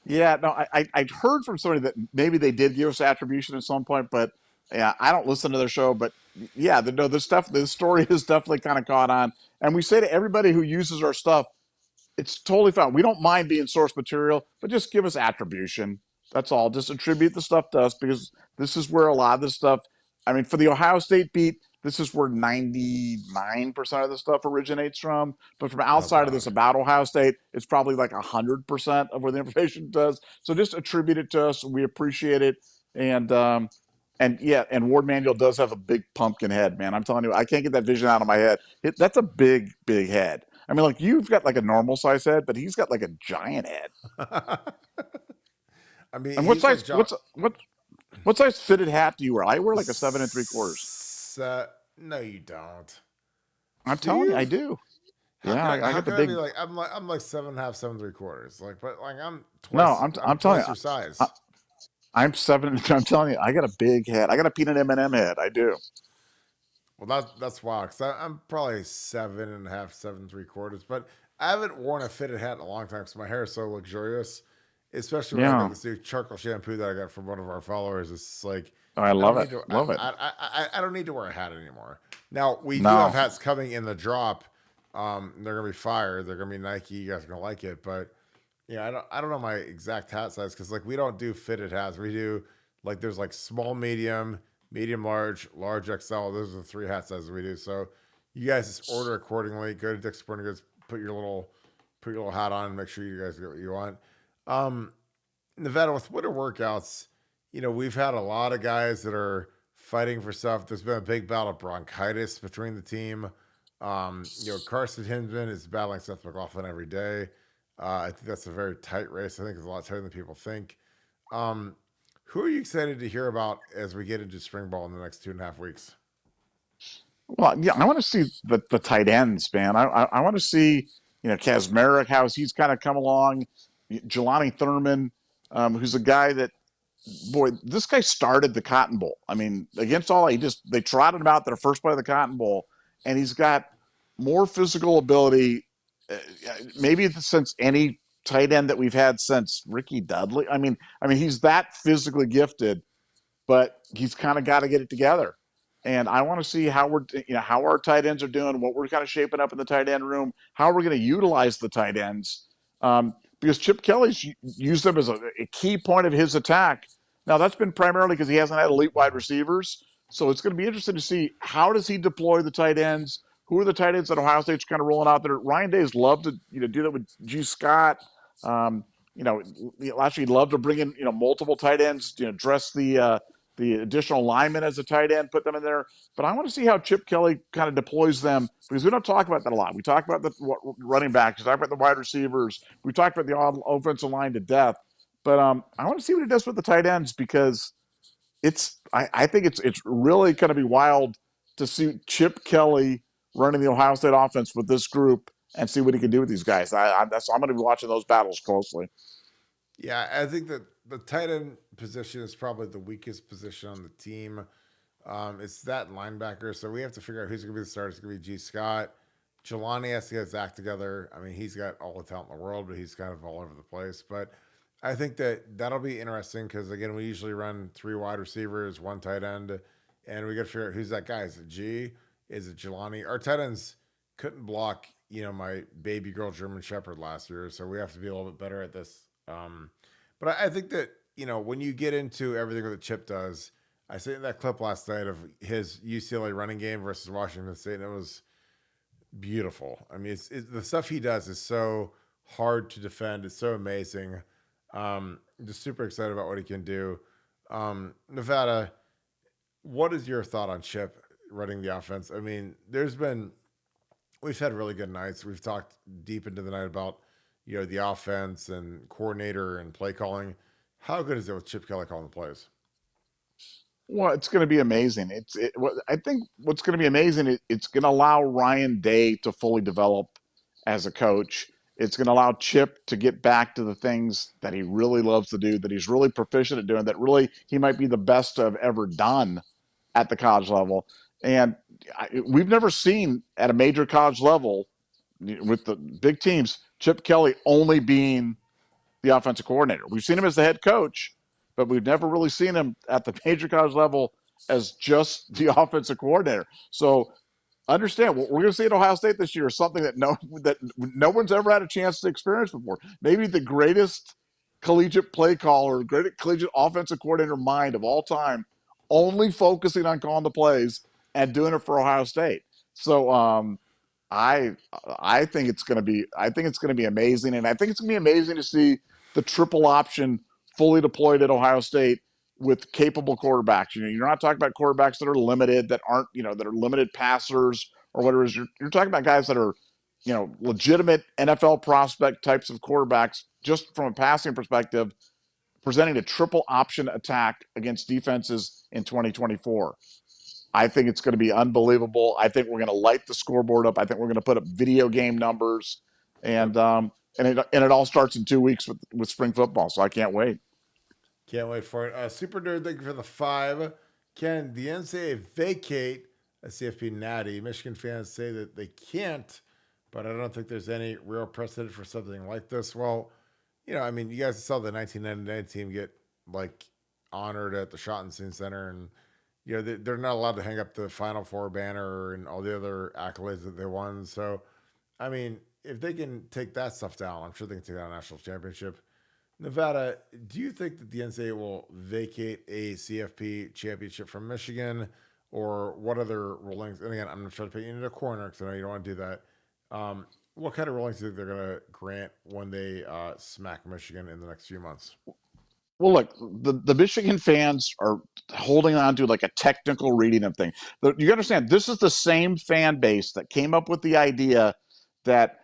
[SPEAKER 2] Yeah, no, I'd heard from somebody that maybe they did give us attribution at some point, but yeah, I don't listen to their show. But yeah, the story is definitely kind of caught on. And we say to everybody who uses our stuff, it's totally fine. We don't mind being source material, but just give us attribution. That's all. Just attribute the stuff to us because this is where a lot of this stuff, I mean, for the Ohio State beat, this is where 99% of the stuff originates from. But from
[SPEAKER 1] Oh
[SPEAKER 2] outside of
[SPEAKER 1] God.
[SPEAKER 2] this about Ohio State, it's probably like 100% of where the information does. So just attribute it to us. We appreciate it. And yeah, and Ward Manuel does have a big pumpkin head, man. I'm telling you, I can't get that vision out of my head. That's a big, big head. I mean, like you've got like a normal size head, but he's got like a giant head.
[SPEAKER 1] I mean,
[SPEAKER 2] And
[SPEAKER 1] he's like John.
[SPEAKER 2] what size fitted hat do you wear? I wear like a 7 3/4.
[SPEAKER 1] No, you don't.
[SPEAKER 2] I'm
[SPEAKER 1] Do
[SPEAKER 2] telling you,
[SPEAKER 1] you?
[SPEAKER 2] I do.
[SPEAKER 1] How
[SPEAKER 2] Yeah,
[SPEAKER 1] can
[SPEAKER 2] I
[SPEAKER 1] how
[SPEAKER 2] got the
[SPEAKER 1] can I
[SPEAKER 2] big.
[SPEAKER 1] be like I'm like 7.5, 7.75, Like, but like I'm
[SPEAKER 2] No,
[SPEAKER 1] twice I'm
[SPEAKER 2] I'm telling
[SPEAKER 1] twice
[SPEAKER 2] you,
[SPEAKER 1] your
[SPEAKER 2] I,
[SPEAKER 1] size.
[SPEAKER 2] I'm 7. I'm telling you, I got a big head. I got a peanut M&M head. I do.
[SPEAKER 1] Well, that's wild because I'm probably 7.5, 7.75. But I haven't worn a fitted hat in a long time because my hair is so luxurious. Especially when I got
[SPEAKER 2] Yeah,
[SPEAKER 1] this new charcoal shampoo that I got from one of our followers. It's like
[SPEAKER 2] I
[SPEAKER 1] I don't
[SPEAKER 2] love it.
[SPEAKER 1] need to
[SPEAKER 2] Love it.
[SPEAKER 1] I don't need to wear a hat anymore. Now we do have
[SPEAKER 2] No,
[SPEAKER 1] hats coming in the drop. They're gonna be fire. They're gonna be Nike. You guys are gonna like it, but yeah, I don't know my exact hat size because like we don't do fitted hats. We do like there's like small, medium, large, large XL. Those are the three hat sizes we do. So you guys just order accordingly. Go to Dick's Sporting Goods, put your little hat on, and make sure you guys get what you want. Um, Nevada with winter workouts, we've had a lot of guys that are fighting for stuff. There's been a big bout of bronchitis between the team. Carson Hinzman is battling Seth McLaughlin every day. I think that's a very tight race. I think it's a lot tighter than people think. Um, who are you excited to hear about as we get into spring ball in the next 2.5 weeks?
[SPEAKER 2] well, yeah, I want to see the tight ends, man. I want to see Kazmarek, how he's kind of come along. Jelani Thurman, who's a guy that, boy, this guy started the Cotton Bowl. I mean, against all, they trotted him out their first play of the Cotton Bowl, and he's got more physical ability, uh, maybe since any tight end that we've had since Ricky Dudley. I mean, he's that physically gifted, but he's kind of got to get it together. And I want to see how our tight ends are doing, what we're kind of shaping up in the tight end room, how we're going to utilize the tight ends. Because Chip Kelly's used them as a key point of his attack. Now, that's been primarily because he hasn't had elite wide receivers. So it's going to be interesting to see how does he deploy the tight ends. Who are the tight ends that Ohio State's kind of rolling out there? Ryan Day's loved to do that with G. Scott. Last year he loved to bring in multiple tight ends. Dress the additional linemen as a tight end, put them in there. But I want to see how Chip Kelly kind of deploys them because we don't talk about that a lot. We talk about the running backs, we talk about the wide receivers, we talk about the offensive line to death. But I want to see what he does with the tight ends because I think it's really going to be wild to see Chip Kelly running the Ohio State offense with this group and see what he can do with these guys. I'm going to be watching those battles closely.
[SPEAKER 1] Yeah, I think that the tight end position is probably the weakest position on the team. It's that linebacker, so we have to figure out who's going to be the starter. It's going to be G. Scott. Jelani has to get his act together. I mean, he's got all the talent in the world, but he's kind of all over the place. But I think that'll be interesting because, again, we usually run 3 wide receivers, 1 tight end, and we got to figure out who's that guy. Is it G? Is it Jelani? Our tight ends couldn't block, my baby girl German Shepherd last year, so we have to be a little bit better at this. But I think that, when you get into everything that Chip does, I seen that clip last night of his UCLA running game versus Washington State, and it was beautiful. I mean, the stuff he does is so hard to defend. It's so amazing. Just super excited about what he can do. Nevada, what is your thought on Chip running the offense? I mean, we've had really good nights. We've talked deep into the night about, the offense and coordinator and play calling. How good is it with Chip Kelly calling the plays?
[SPEAKER 2] Well, it's going to be amazing. I think what's going to be amazing. It's going to allow Ryan Day to fully develop as a coach. It's going to allow Chip to get back to the things that he really loves to do, that he's really proficient at doing, that really he might be the best to have ever done at the college level. And we've never seen at a major college level with the big teams, Chip Kelly only being the offensive coordinator. We've seen him as the head coach, but we've never really seen him at the major college level as just the offensive coordinator. So understand what we're going to see at Ohio State this year is something that no one's ever had a chance to experience before. Maybe the greatest collegiate play caller, greatest collegiate offensive coordinator mind of all time, only focusing on calling the plays and doing it for Ohio State. So I think it's going to be amazing, and I think it's going to be amazing to see the triple option fully deployed at Ohio State with capable quarterbacks. You're not talking about quarterbacks that are limited, that aren't, that are limited passers or whatever it is. You're talking about guys that are, legitimate NFL prospect types of quarterbacks, just from a passing perspective, presenting a triple option attack against defenses in 2024. I think it's going to be unbelievable. I think we're going to light the scoreboard up. I think we're going to put up video game numbers, and it all starts in 2 weeks with spring football. So I can't wait.
[SPEAKER 1] Can't wait for it. Super Nerd, thank you for the 5. Can the NCAA vacate a CFP natty? Michigan fans say that they can't, but I don't think there's any real precedent for something like this. Well, you guys saw the 1999 team get honored at the Schottenstein Center, and they're not allowed to hang up the Final Four banner and all the other accolades that they won. So, if they can take that stuff down, I'm sure they can take down a national championship. Nevada, do you think that the NCAA will vacate a CFP championship from Michigan, or what other rulings? And again, I'm not trying to put you into a corner because I know you don't want to do that. What kind of rulings do you think they're going to grant when they smack Michigan in the next few months?
[SPEAKER 2] Well, look, the Michigan fans are holding on to a technical reading of things. You understand, this is the same fan base that came up with the idea that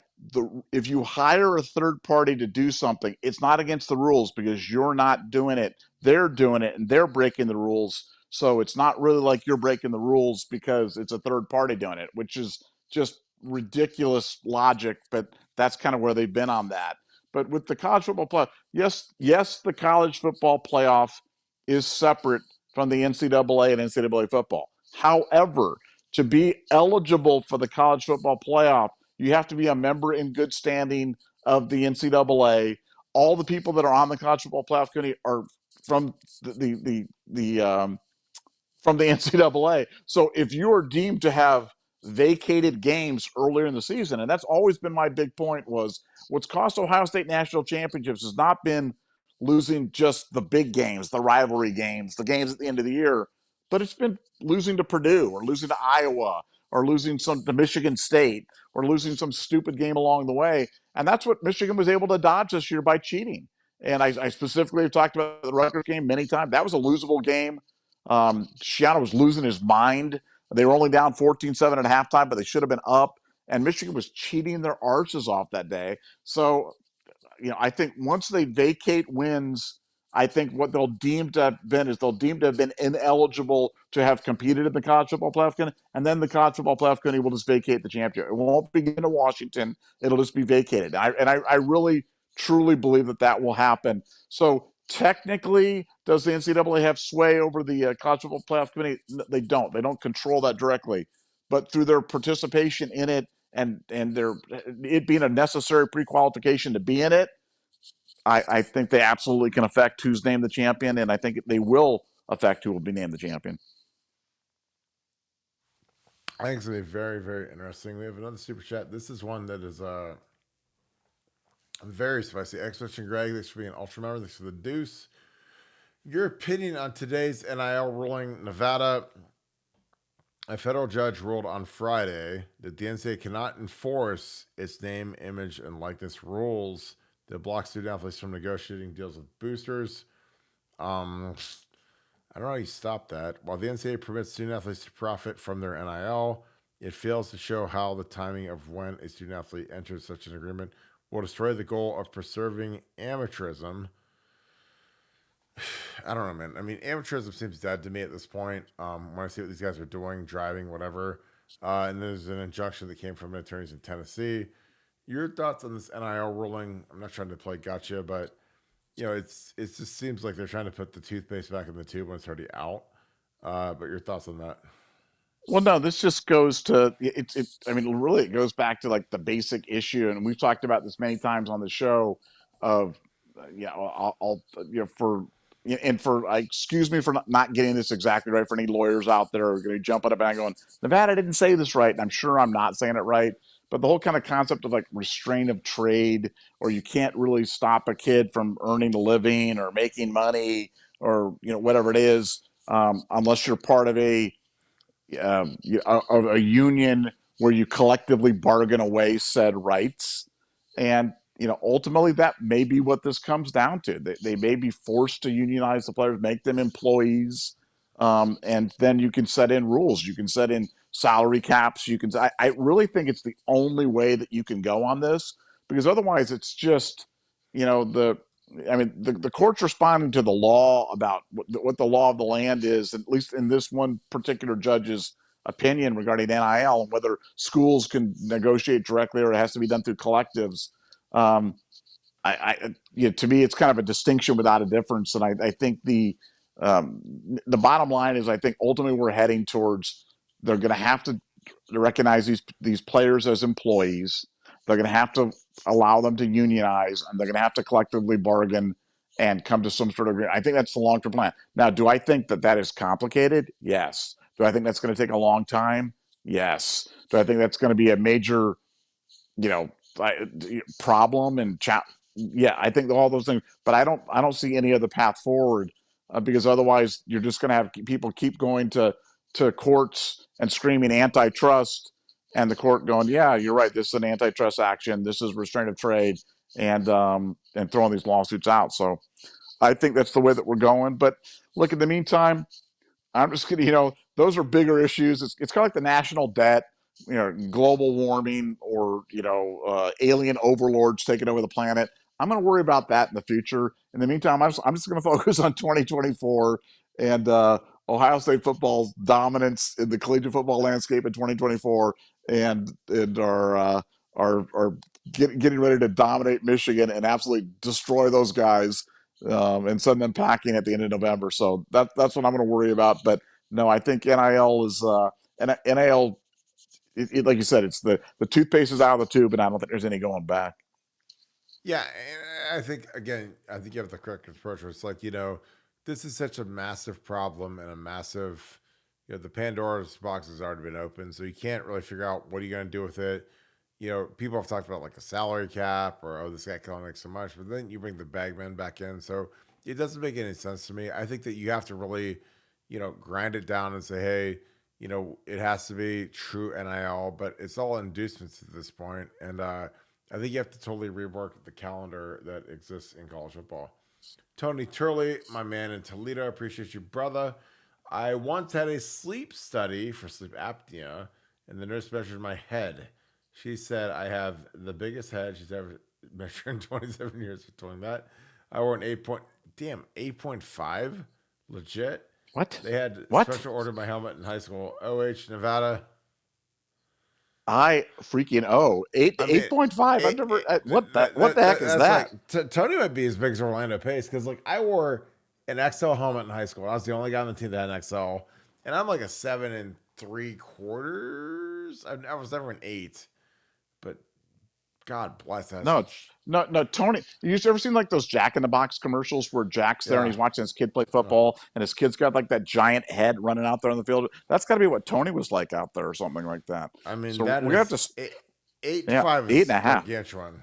[SPEAKER 2] if you hire a third party to do something, it's not against the rules because you're not doing it. They're doing it, and they're breaking the rules. So it's not really like you're breaking the rules because it's a third party doing it, which is just ridiculous logic, but that's kind of where they've been on that. But with the college football playoff, yes, the college football playoff is separate from the NCAA and NCAA football. However, to be eligible for the college football playoff, you have to be a member in good standing of the NCAA. All the people that are on the college football playoff committee are from the NCAA. So if you are deemed to have vacated games earlier in the season, and that's always been my big point, was what's cost Ohio State national championships has not been losing just the big games, the rivalry games, the games at the end of the year, but it's been losing to Purdue or losing to Iowa or losing to Michigan State or losing some stupid game along the way. And that's what Michigan was able to dodge this year by cheating. And I specifically have talked about the Rutgers game many times. That was a losable game. Shiano was losing his mind. They were only down 14-7 at halftime, but they should have been up. And Michigan was cheating their arses off that day. So, I think once they vacate wins, I think what they'll deem to have been is they'll deem to have been ineligible to have competed in the college football playoff committee, and then the college football playoff committee will just vacate the championship. It won't begin to Washington; it'll just be vacated. I really truly believe that will happen. So technically, does the NCAA have sway over the college football playoff committee? They don't. They don't control that directly, but through their participation in it and their it being a necessary pre-qualification to be in it, I think they absolutely can affect who's named the champion, and I think they will affect who will be named the champion.
[SPEAKER 1] I think it's going to be very, very interesting. We have another super chat. This is one that is very spicy. Expedition Greg, thanks for being an ultra member. Thanks for the deuce. Your opinion on today's NIL ruling. Nevada, a federal judge ruled on Friday that the NCAA cannot enforce its name, image, and likeness rules that block student athletes from negotiating deals with boosters. I don't know how you stop that. While the NCAA permits student athletes to profit from their NIL, it fails to show how the timing of when a student athlete enters such an agreement will destroy the goal of preserving amateurism. I don't know, man. I mean, amateurism seems dead to me at this point. When I see what these guys are doing, driving, whatever. And there's an injunction that came from attorneys in Tennessee. Your thoughts on this NIL ruling? I'm not trying to play gotcha, but it just seems like they're trying to put the toothpaste back in the tube when it's already out. But your thoughts on that?
[SPEAKER 2] Well, no, this just goes to it. I mean, really, it goes back to like the basic issue, and we've talked about this many times on the show. Of I'll for and for excuse me for not getting this exactly right. For any lawyers out there who are going to jump up and going, Nevada didn't say this right, and I'm sure I'm not saying it right. But the whole kind of concept of like restraint of trade, or you can't really stop a kid from earning a living or making money, or whatever it is, unless you're part of a union where you collectively bargain away said rights. And ultimately that may be what this comes down to. They may be forced to unionize the players, make them employees, and then you can set in rules. You can set in salary caps. I really think it's the only way that you can go on this, because otherwise it's just the court's responding to the law about what the law of the land is, at least in this one particular judge's opinion regarding NIL and whether schools can negotiate directly or it has to be done through collectives. To me, it's kind of a distinction without a difference. And I think the bottom line is, I think ultimately we're heading towards, they're going to have to recognize these players as employees. They're going to have to allow them to unionize, and they're going to have to collectively bargain and come to some sort of agreement. I think that's the long-term plan. Now, do I think that is complicated? Yes. Do I think that's going to take a long time? Yes. Do I think that's going to be a major, problem and yeah, I think all those things, but I don't see any other path forward, because otherwise you're just going to have people keep going to courts and screaming antitrust, and the court going, yeah, you're right, this is an antitrust action, this is restraint of trade, and throwing these lawsuits out. So I think that's the way that we're going. But look, in the meantime, I'm just gonna, those are bigger issues. It's kind of like the national debt, global warming, or alien overlords taking over the planet. I'm going to worry about that in the future. In the meantime, I'm just going to focus on 2024 and Ohio State football's dominance in the collegiate football landscape in 2024, and are getting ready to dominate Michigan and absolutely destroy those guys, and send them packing at the end of November. So that's what I'm going to worry about. But no, I think NIL is NIL. Like you said, it's the toothpaste is out of the tube, and I don't think there's any going back.
[SPEAKER 1] Yeah, and I think you have the correct approach. Where it's like, this is such a massive problem and a massive, the Pandora's box has already been opened, so you can't really figure out what are you going to do with it. people have talked about like a salary cap or, oh, this guy can only make so much, but then you bring the bagman back in. So it doesn't make any sense to me. I think that you have to really, grind it down and say, hey, it has to be true NIL, but it's all inducements at this point. And I think you have to totally rework the calendar that exists in college football. Tony Turley, my man in Toledo, appreciate you, brother. I once had a sleep study for sleep apnea, and the nurse measured my head. She said I have the biggest head she's ever measured in 27 years of doing that. I wore an 8.5, legit.
[SPEAKER 2] What?
[SPEAKER 1] They had
[SPEAKER 2] What?
[SPEAKER 1] special ordered my helmet in high school. OH, Nevada.
[SPEAKER 2] I freaking 8.5. I've never. What the heck is that?
[SPEAKER 1] Like, Tony might be as big as Orlando Pace because like I wore an XL helmet in high school. I was the only guy on the team that had an XL, and I'm like a 7 3/4. I was never an 8, but God bless that.
[SPEAKER 2] No, Tony. You ever seen like those Jack in the Box commercials where Jack's there and he's watching his kid play football and his kid's got like that giant head running out there on the field? That's got to be what Tony was like out there or something like that.
[SPEAKER 1] I mean,
[SPEAKER 2] so
[SPEAKER 1] that
[SPEAKER 2] we have to
[SPEAKER 1] 8.5
[SPEAKER 2] is 8.5.
[SPEAKER 1] Gargantuan.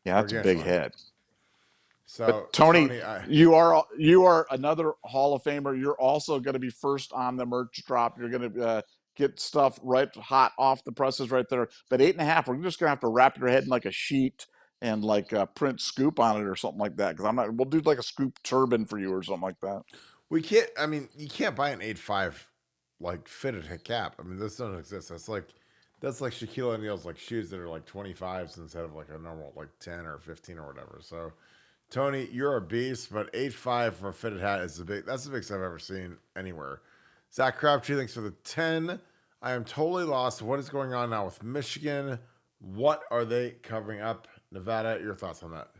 [SPEAKER 2] Yeah, that's a big head.
[SPEAKER 1] So,
[SPEAKER 2] but Tony, you are another Hall of Famer. You're also going to be first on the merch drop. You're going to get stuff right hot off the presses right there. But 8.5, we're just going to have to wrap your head in like a sheet and like print Scoop on it or something like that. Because we'll do like a Scoop turban for you or something like that.
[SPEAKER 1] We can't. I mean, you can't buy an 8.5 like fitted cap. I mean, this doesn't exist. That's like Shaquille O'Neal's like shoes that are like 25s instead of like a normal like 10 or 15 or whatever. So, Tony, you're a beast, but 8.5 for a fitted hat is that's the biggest I've ever seen anywhere. Zach Crabtree, thanks for the 10. I am totally lost. What is going on now with Michigan? What are they covering up? Nevada, your thoughts on that?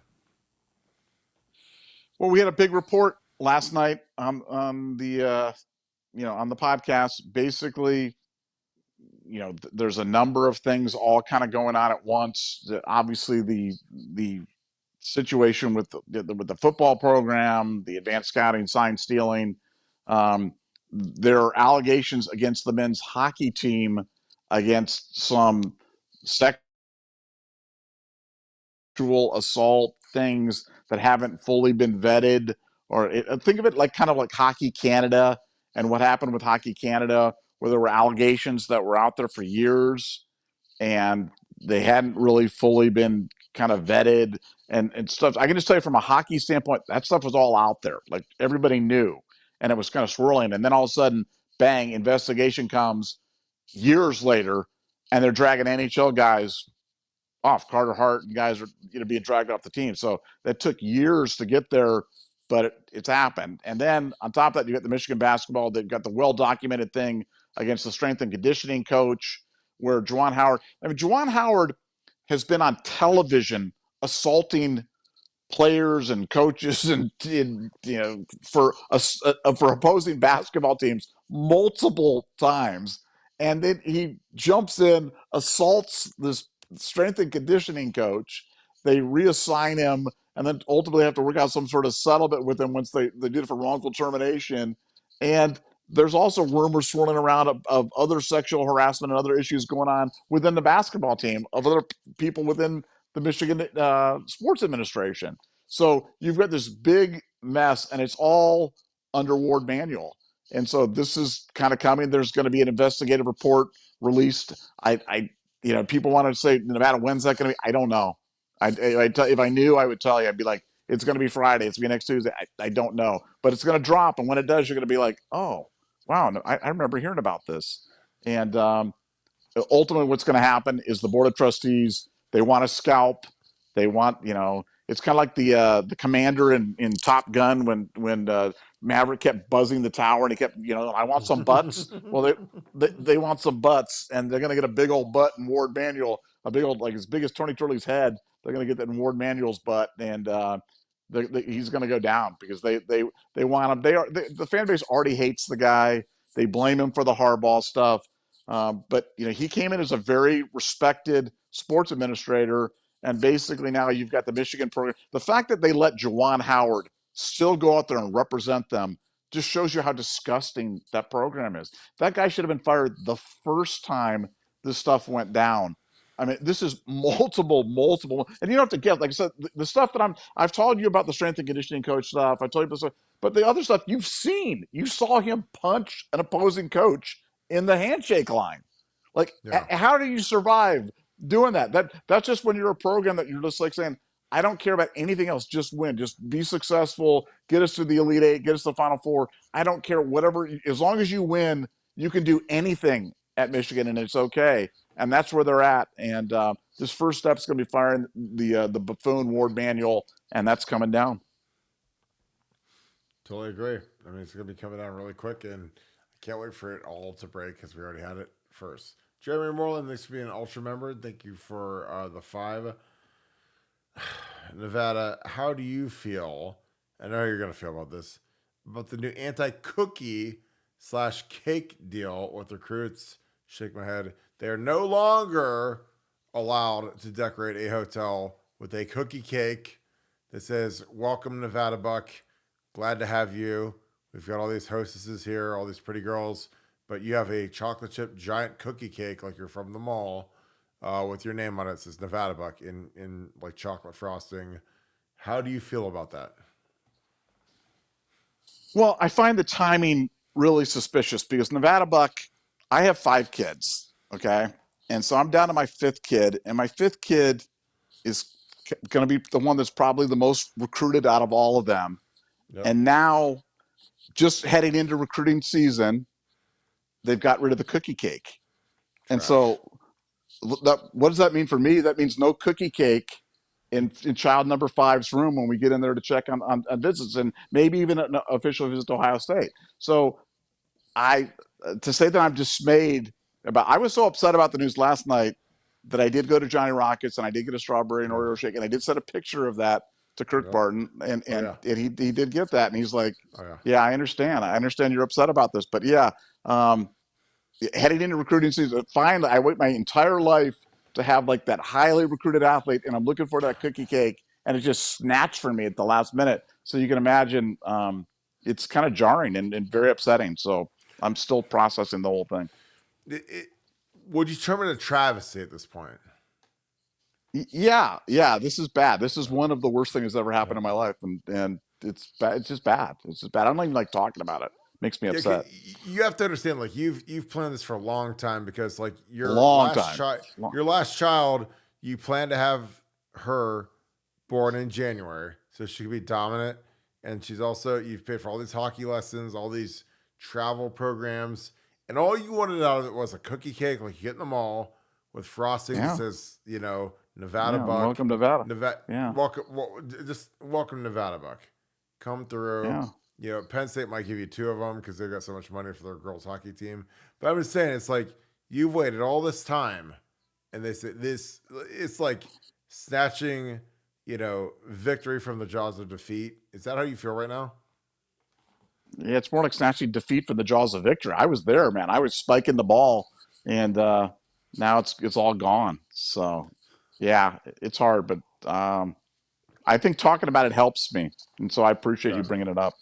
[SPEAKER 2] Well, we had a big report last night on the on the podcast. Basically, there's a number of things all kind of going on at once. Obviously, the situation with the football program, the advanced scouting, sign stealing. There are allegations against the men's hockey team against some sexual assault things that haven't fully been vetted. Or think of it like kind of like Hockey Canada and what happened with Hockey Canada, where there were allegations that were out there for years and they hadn't really fully been kind of vetted and stuff. I can just tell you from a hockey standpoint, that stuff was all out there. Like everybody knew. And it was kind of swirling. And then all of a sudden, bang, investigation comes years later, and they're dragging NHL guys off. Carter Hart and guys are being dragged off the team. So that took years to get there, but it's happened. And then on top of that, you got the Michigan basketball. They've got the well-documented thing against the strength and conditioning coach where Juwan Howard has been on television assaulting players and coaches and for opposing basketball teams multiple times, and then he jumps in, assaults this strength and conditioning coach. They reassign him and then ultimately have to work out some sort of settlement with him once they did it for wrongful termination. And there's also rumors swirling around of other sexual harassment and other issues going on within the basketball team of other people within the Michigan Sports Administration. So you've got this big mess, and it's all under Ward Manuel. And so this is kind of coming. There's going to be an investigative report released. People want to say, Nevada, when's that going to be? I don't know. If I knew, I would tell you. I'd be like, it's going to be Friday. It's going to be next Tuesday. I don't know. But it's going to drop. And when it does, you're going to be like, oh, wow, no, I remember hearing about this. And ultimately what's going to happen is the Board of Trustees, they want to scalp. They want, it's kind of like the commander in Top Gun when Maverick kept buzzing the tower and he kept, I want some butts. Well, they want some butts, and they're going to get a big old butt in Ward Manuel, a big old, like as big as Tony Turley's head. They're going to get that in Ward Manuel's butt, and he's going to go down because they want him. The fan base already hates the guy. They blame him for the Harbaugh stuff. But he came in as a very respected sports administrator. And basically now you've got the Michigan program. The fact that they let Juwan Howard still go out there and represent them just shows you how disgusting that program is. That guy should have been fired the first time this stuff went down. I mean, this is multiple, and you don't have to get, like I said, the stuff that I've told you about the strength and conditioning coach stuff. I told you about stuff, but the other stuff you've seen, you saw him punch an opposing coach in the handshake line. Like,
[SPEAKER 1] Yeah.
[SPEAKER 2] how do you survive doing that? That's just when you're a program that you're just like saying, I don't care about anything else. Just win. Just be successful. Get us to the Elite Eight. Get us to the Final Four. I don't care. Whatever. As long as you win, you can do anything at Michigan, and it's okay. And that's where they're at. And this first step is going to be firing the Buffoon Ward manual, and that's coming down.
[SPEAKER 1] Totally agree. I mean, it's going to be coming down really quick, and I can't wait for it all to break because we already had it first. Jeremy Moreland, thanks for being an ultra member. Thank you for the 5. Nevada, how do you feel? I know you're going to feel about this, about the new anti-cookie / cake deal with recruits. Shake my head. They are no longer allowed to decorate a hotel with a cookie cake that says, "Welcome Nevadabuck. Glad to have you. We've got all these hostesses here, all these pretty girls, but you have a chocolate chip giant cookie cake like you're from the mall with your name on it. It says Nevadabuck in like chocolate frosting." How do you feel about that?
[SPEAKER 2] Well, I find the timing really suspicious because Nevadabuck, I have 5 kids, okay? And so I'm down to my 5th kid, and my 5th kid is going to be the one that's probably the most recruited out of all of them. Yep. And now, just heading into recruiting season, they've got rid of the cookie cake. Trash. And so what does that mean for me? That means no cookie cake in child number 5's room when we get in there to check on visits, and maybe even an official visit to Ohio State. So to say that I'm dismayed about, I was so upset about the news last night that I did go to Johnny Rockets and I did get a strawberry and Oreo shake, and I did send a picture of that to Kirk Barton, and he did get that, and he's like, yeah, I understand you're upset about this, but heading into recruiting season, finally, I wait my entire life to have like that highly recruited athlete, and I'm looking for that cookie cake, and it just snatched from me at the last minute. So you can imagine it's kind of jarring and very upsetting. So I'm still processing the whole thing.
[SPEAKER 1] Would you term it a travesty at this point?
[SPEAKER 2] Yeah, this is bad. This is one of the worst things that's ever happened in my life, and it's bad. It's just bad. It's just bad. I don't even like talking about it. Makes me upset.
[SPEAKER 1] You have to understand, like you've planned this for a long time, because like your last child, you plan to have her born in January, so she could be dominant, and she's also, you've paid for all these hockey lessons, all these travel programs, and all you wanted out of it was a cookie cake like you get in the mall with frosting that says, Nevadabuck.
[SPEAKER 2] Welcome Nevada.
[SPEAKER 1] Welcome Nevadabuck. Come through.
[SPEAKER 2] Yeah.
[SPEAKER 1] Penn State might give you 2 of them because they've got so much money for their girls hockey team. But I'm just saying, it's like you've waited all this time, and they say this. It's like snatching, victory from the jaws of defeat. Is that how you feel right now?
[SPEAKER 2] Yeah, it's more like snatching defeat from the jaws of victory. I was there, man. I was spiking the ball, and now it's all gone. So, yeah, it's hard, but I think talking about it helps me, and so I appreciate you bringing it up.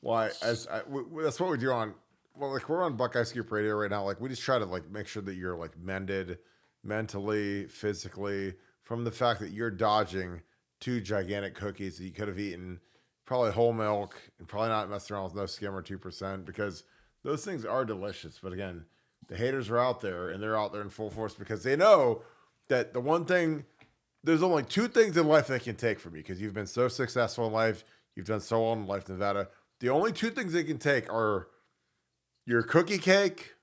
[SPEAKER 1] Well, that's what we do on. Well, like we're on Buckeye Scoop Radio right now. Like we just try to like make sure that you're like mended mentally, physically, from the fact that you're dodging 2 gigantic cookies that you could have eaten, probably whole milk, and probably not messing around with no skim or 2%, because those things are delicious. But again, the haters are out there, and they're out there in full force because they know that the one thing, there's only 2 things in life they can take from you, because you've been so successful in life, you've done so well in life, Nevada. The only 2 things they can take are your cookie cake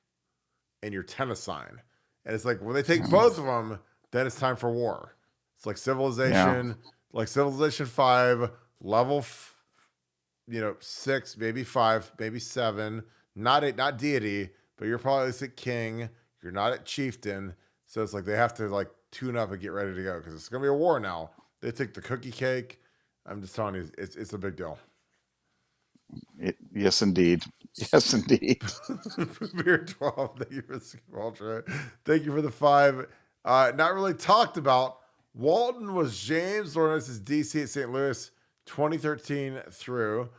[SPEAKER 1] and your tennis sign. And it's like when they take both of them, then it's time for war. It's like Civilization, like Civilization 5, level 6, maybe 5, maybe 7. Not deity, but you're probably a king. You're not at chieftain. So it's like they have to like tune up and get ready to go, because it's going to be a war now. They take the cookie cake. I'm just telling you, it's a big deal.
[SPEAKER 2] Yes, indeed. Yes, indeed.
[SPEAKER 1] Beer 12. Thank you for the Scoop Ultra. Thank you for the 5. Not really talked about. Walton was James Lawrence's DC at St. Louis 2013 through.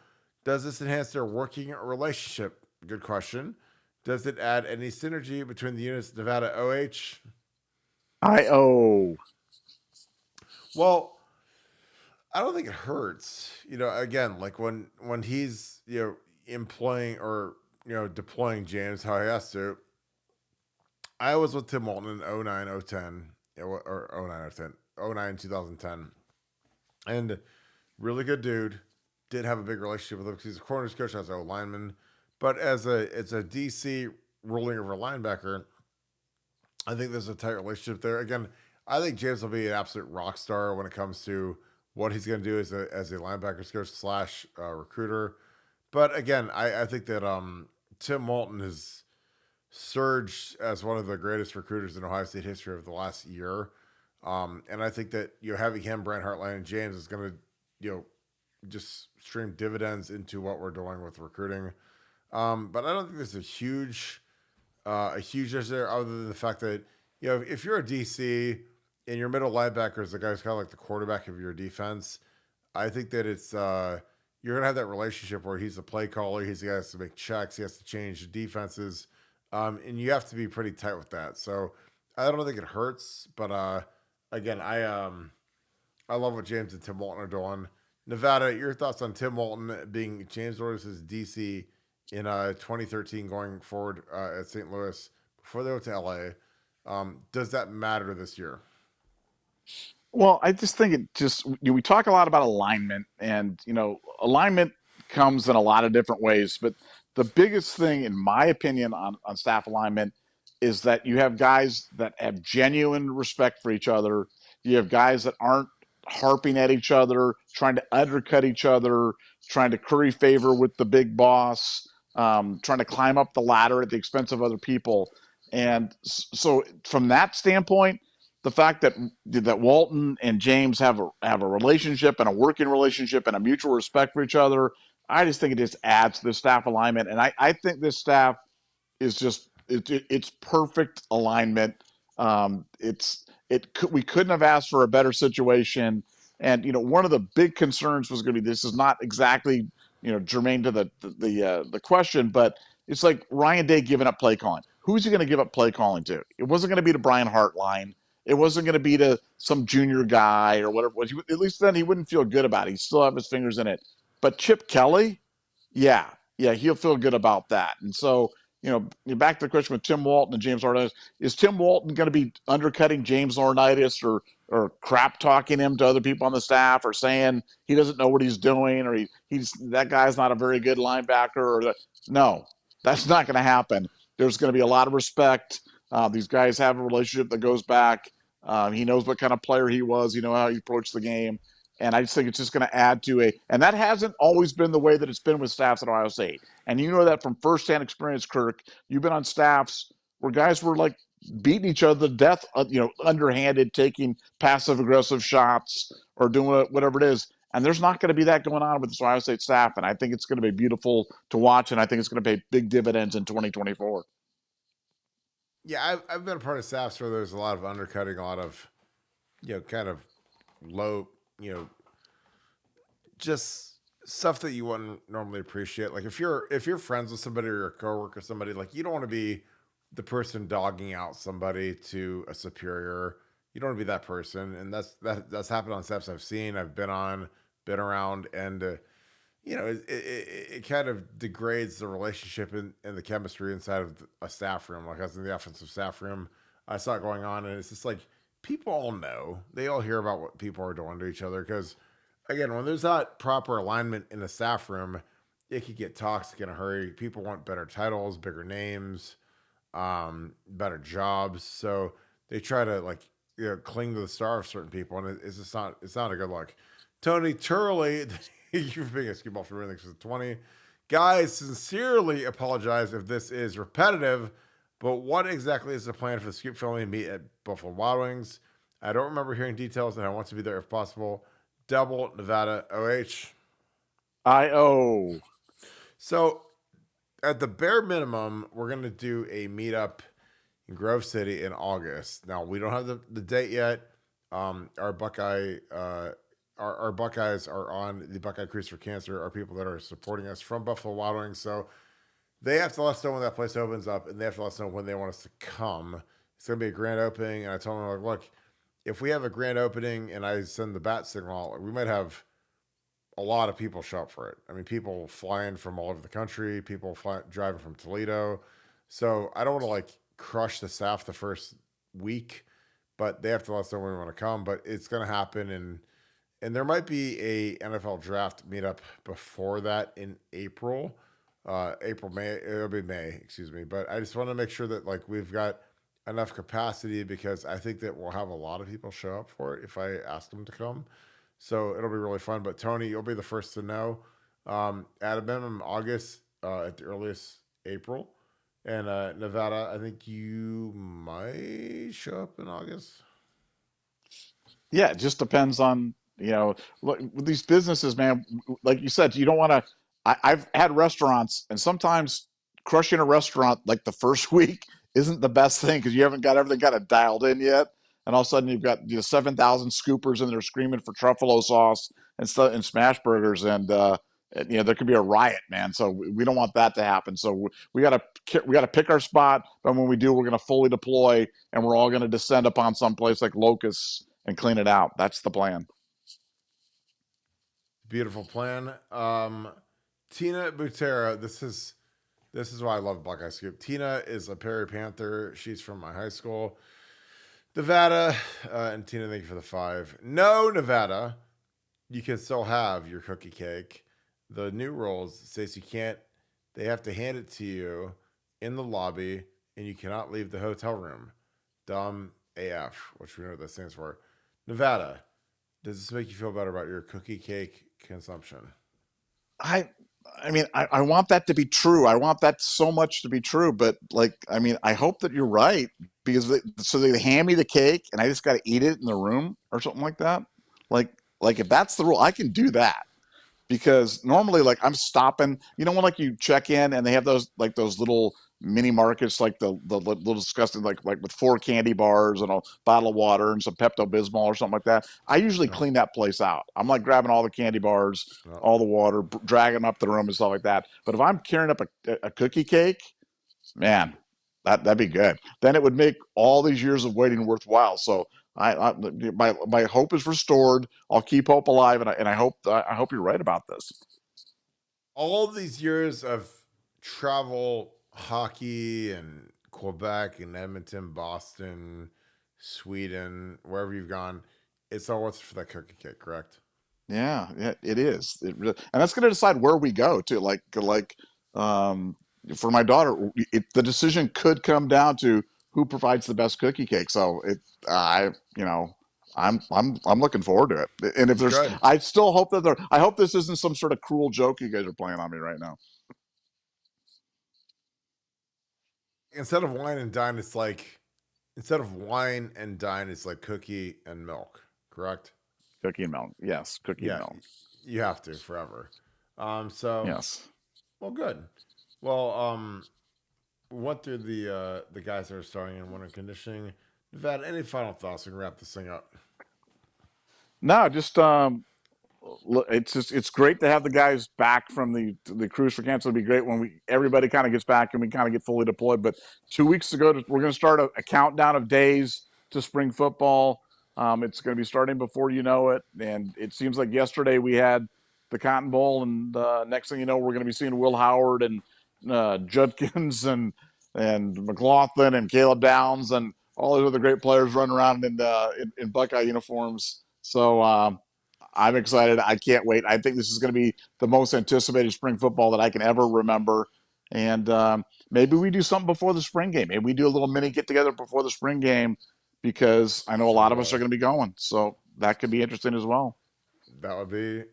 [SPEAKER 1] Does this enhance their working relationship? Good question. Does it add any synergy between the units? Nevada OH?
[SPEAKER 2] I-O.
[SPEAKER 1] Well, I don't think it hurts. Again, like when he's employing or deploying James how he has to. I was with Tim Walton in 09, 010, or 09, 010, 09, 2010. And really good dude. Did have a big relationship with him because he's a corners coach as a lineman. But as a DC ruling over linebacker, I think there's a tight relationship there. Again, I think James will be an absolute rock star when it comes to what he's going to do as a linebackers coach slash recruiter. But again, I think that Tim Walton has surged as one of the greatest recruiters in Ohio State history over the last year. And I think that having him, Brent Hartline, and James is going to just stream dividends into what we're doing with recruiting. But I don't think there's a huge issue there, other than the fact that if you're a DC and your middle linebacker is the guy who's kind of like the quarterback of your defense, I think that it's you're gonna have that relationship where he's the play caller, he's the guy that has to make checks, he has to change defenses, and you have to be pretty tight with that. So I don't think it hurts, but again, I love what James and Tim Walton are doing. Nevada, your thoughts on Tim Walton being James Orders' DC in 2013 going forward at St. Louis before they went to LA? Does that matter this year?
[SPEAKER 2] Well, I just think it just we talk a lot about alignment, and alignment comes in a lot of different ways. But the biggest thing, in my opinion, on staff alignment is that you have guys that have genuine respect for each other. You have guys that aren't harping at each other, trying to undercut each other, trying to curry favor with the big boss, trying to climb up the ladder at the expense of other people. And so, from that standpoint, the fact that Walton and James have a relationship and a working relationship and a mutual respect for each other, I just think it just adds to the staff alignment. And I think this staff is just it's perfect alignment. We couldn't have asked for a better situation. And one of the big concerns was going to be, this is not exactly germane to the question, but it's like Ryan Day giving up play calling. Who's he going to give up play calling to? It wasn't going to be to Brian Hartline. It wasn't going to be to some junior guy or whatever it was. At least then he wouldn't feel good about it. He'd still have his fingers in it. But Chip Kelly, yeah, he'll feel good about that. And so, back to the question with Tim Walton and James Laurinaitis, is Tim Walton going to be undercutting James Laurinaitis or crap talking him to other people on the staff, or saying he doesn't know what he's doing, or he's that guy's not a very good linebacker? No, that's not going to happen. There's going to be a lot of respect. These guys have a relationship that goes back. He knows what kind of player he was. How he approached the game. And I just think it's just going to add to and that hasn't always been the way that it's been with staffs at Ohio State. And you know that from firsthand experience, Kirk. You've been on staffs where guys were like beating each other to death, underhanded, taking passive aggressive shots or doing whatever it is. And there's not going to be that going on with this Ohio State staff. And I think it's going to be beautiful to watch. And I think it's going to pay big dividends in 2024.
[SPEAKER 1] Yeah, I've been a part of staffs where there's a lot of undercutting, a lot of kind of low, just stuff that you wouldn't normally appreciate. Like if you're friends with somebody or a coworker, somebody, like, you don't want to be the person dogging out somebody to a superior. You don't want to be that person, and that's happened on staffs I've seen, I've been on, been around, and it kind of degrades the relationship and the chemistry inside of a staff room. Like I was in the offensive staff room, I saw it going on, and it's just like people all know, they all hear about what people are doing to each other. Because again, when there's not proper alignment in the staff room, it could get toxic in a hurry. People want better titles, bigger names, better jobs, so they try to cling to the star of certain people, and it's not a good look. Tony Turley, you're being a skewball for everything for 20. Guys, sincerely apologize if this is repetitive, but what exactly is the plan for the Scoop family to meet at Buffalo Wild Wings? I don't remember hearing details, and I want to be there if possible. Double Nevada OH.
[SPEAKER 2] I-O.
[SPEAKER 1] So, at the bare minimum, we're going to do a meetup in Grove City in August. Now, we don't have the date yet. Our Buckeyes are on the Buckeye Cruise for Cancer, are people that are supporting us from Buffalo Wild Wings. So they have to let us know when that place opens up, and they have to let us know when they want us to come. It's going to be a grand opening. And I told him, like, look, if we have a grand opening and I send the bat signal, we might have a lot of people show up for it. I mean, people flying from all over the country, driving from Toledo. So I don't want to like crush the staff the first week, but they have to let us know when we want to come. But it's going to happen, and there might be a NFL draft meetup before that in April, May. It'll be May, excuse me. But I just want to make sure that like we've got enough capacity because I think that we'll have a lot of people show up for it if I ask them to come. So it'll be really fun. But Tony, you'll be the first to know. At a minimum, August, at the earliest, April. And Nevada, I think you might show up in August.
[SPEAKER 2] Yeah, it just depends on, look, with these businesses, man, like you said, you don't want to. I've had restaurants, and sometimes crushing a restaurant like the first week isn't the best thing because you haven't got everything kind of dialed in yet. And all of a sudden, you've got 7,000 scoopers and they're screaming for truffalo sauce and stuff and smash burgers, and there could be a riot, man. So we don't want that to happen. So we gotta pick our spot, but when we do, we're gonna fully deploy, and we're all gonna descend upon some place like Locust and clean it out. That's the plan.
[SPEAKER 1] Beautiful plan. Tina Butera, this is why I love Buckeye Scoop. Tina is a Perry Panther. She's from my high school, Nevada. And Tina, thank you for the 5. No, Nevada, you can still have your cookie cake. The new rules says you can't. They have to hand it to you in the lobby, and you cannot leave the hotel room. Dumb AF, which we know what that stands for. Nevada, does this make you feel better about your cookie cake consumption?
[SPEAKER 2] I I mean, I want that to be true. I want that so much to be true. But like, I mean, I hope that you're right because so they hand me the cake and I just got to eat it in the room or something like that. Like if that's the rule, I can do that because normally like I'm stopping. You know when like you check in and they have those little mini markets like the little disgusting like with 4 candy bars and a bottle of water and some Pepto Bismol or something like that. I usually
[SPEAKER 1] No,
[SPEAKER 2] clean that place out. I'm like grabbing all the candy bars,
[SPEAKER 1] no.
[SPEAKER 2] all the water, dragging them up the room and stuff like that. But if I'm carrying up a cookie cake, man, that'd be good. Then it would make all these years of waiting worthwhile. So my hope is restored. I'll keep hope alive, and I hope you're right about this.
[SPEAKER 1] All of these years of travel, hockey, and Quebec and Edmonton, Boston, Sweden, wherever you've gone, it's all worth it for that cookie cake, correct?
[SPEAKER 2] Yeah, yeah, it is. And that's going to decide where we go to. Um, for my daughter, the decision could come down to who provides the best cookie cake. So you know, I'm looking forward to it. And if there's,
[SPEAKER 1] Good.
[SPEAKER 2] I still hope that I hope this isn't some sort of cruel joke you guys are playing on me right now.
[SPEAKER 1] Instead of wine and dine, instead of wine and dine, it's like cookie and milk, correct?
[SPEAKER 2] Cookie and milk, yes. Cookie and
[SPEAKER 1] Yeah,
[SPEAKER 2] milk,
[SPEAKER 1] you have to forever. So
[SPEAKER 2] yes.
[SPEAKER 1] well, good. Well, we went through the guys that are starting in winter conditioning. Nevada, any final thoughts? We can wrap this thing up.
[SPEAKER 2] No, just it's great to have the guys back from the cruise for cancer. It'll be great when everybody kind of gets back and we kind of get fully deployed. But 2 weeks ago, we're going to start a countdown of days to spring football. It's going to be starting before you know it, and it seems like yesterday we had the Cotton Bowl, and next thing you know, we're going to be seeing Will Howard and Judkins and McLaughlin and Caleb Downs and all those other great players running around in Buckeye uniforms. So I'm excited. I can't wait. I think this is going to be the most anticipated spring football that I can ever remember. And maybe we do something before the spring game. Maybe we do a little mini get together before the spring game because I know a lot of us are going to be going. So that could be interesting as well.
[SPEAKER 1] That would be, I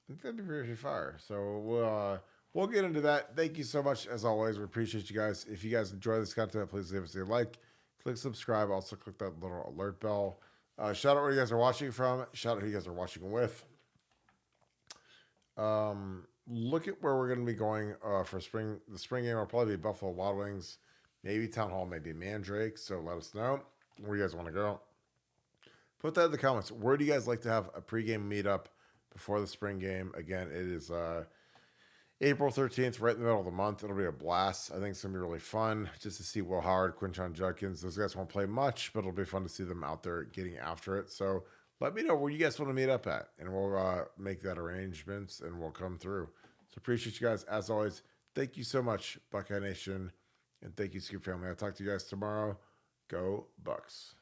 [SPEAKER 1] think that'd be pretty fire. So we'll get into that. Thank you so much as always. We appreciate you guys. If you guys enjoy this content, please leave us a like, click subscribe. Also click that little alert bell. Shout out where you guys are watching from. Shout out who you guys are watching with. Look at where we're going to be going for spring. The spring game will probably be Buffalo Wild Wings, maybe Town Hall, maybe Mandrake. So let us know where you guys want to go. Put that in the comments. Where do you guys like to have a pregame meetup before the spring game? Again, April 13th, right in the middle of the month. It'll be a blast. I think it's going to be really fun just to see Will Howard, Quinton Judkins. Those guys won't play much, but it'll be fun to see them out there getting after it. So let me know where you guys want to meet up at, and we'll make that arrangements, and we'll come through. So appreciate you guys. As always, thank you so much, Buckeye Nation, and thank you, Scoop family. I'll talk to you guys tomorrow. Go Bucks.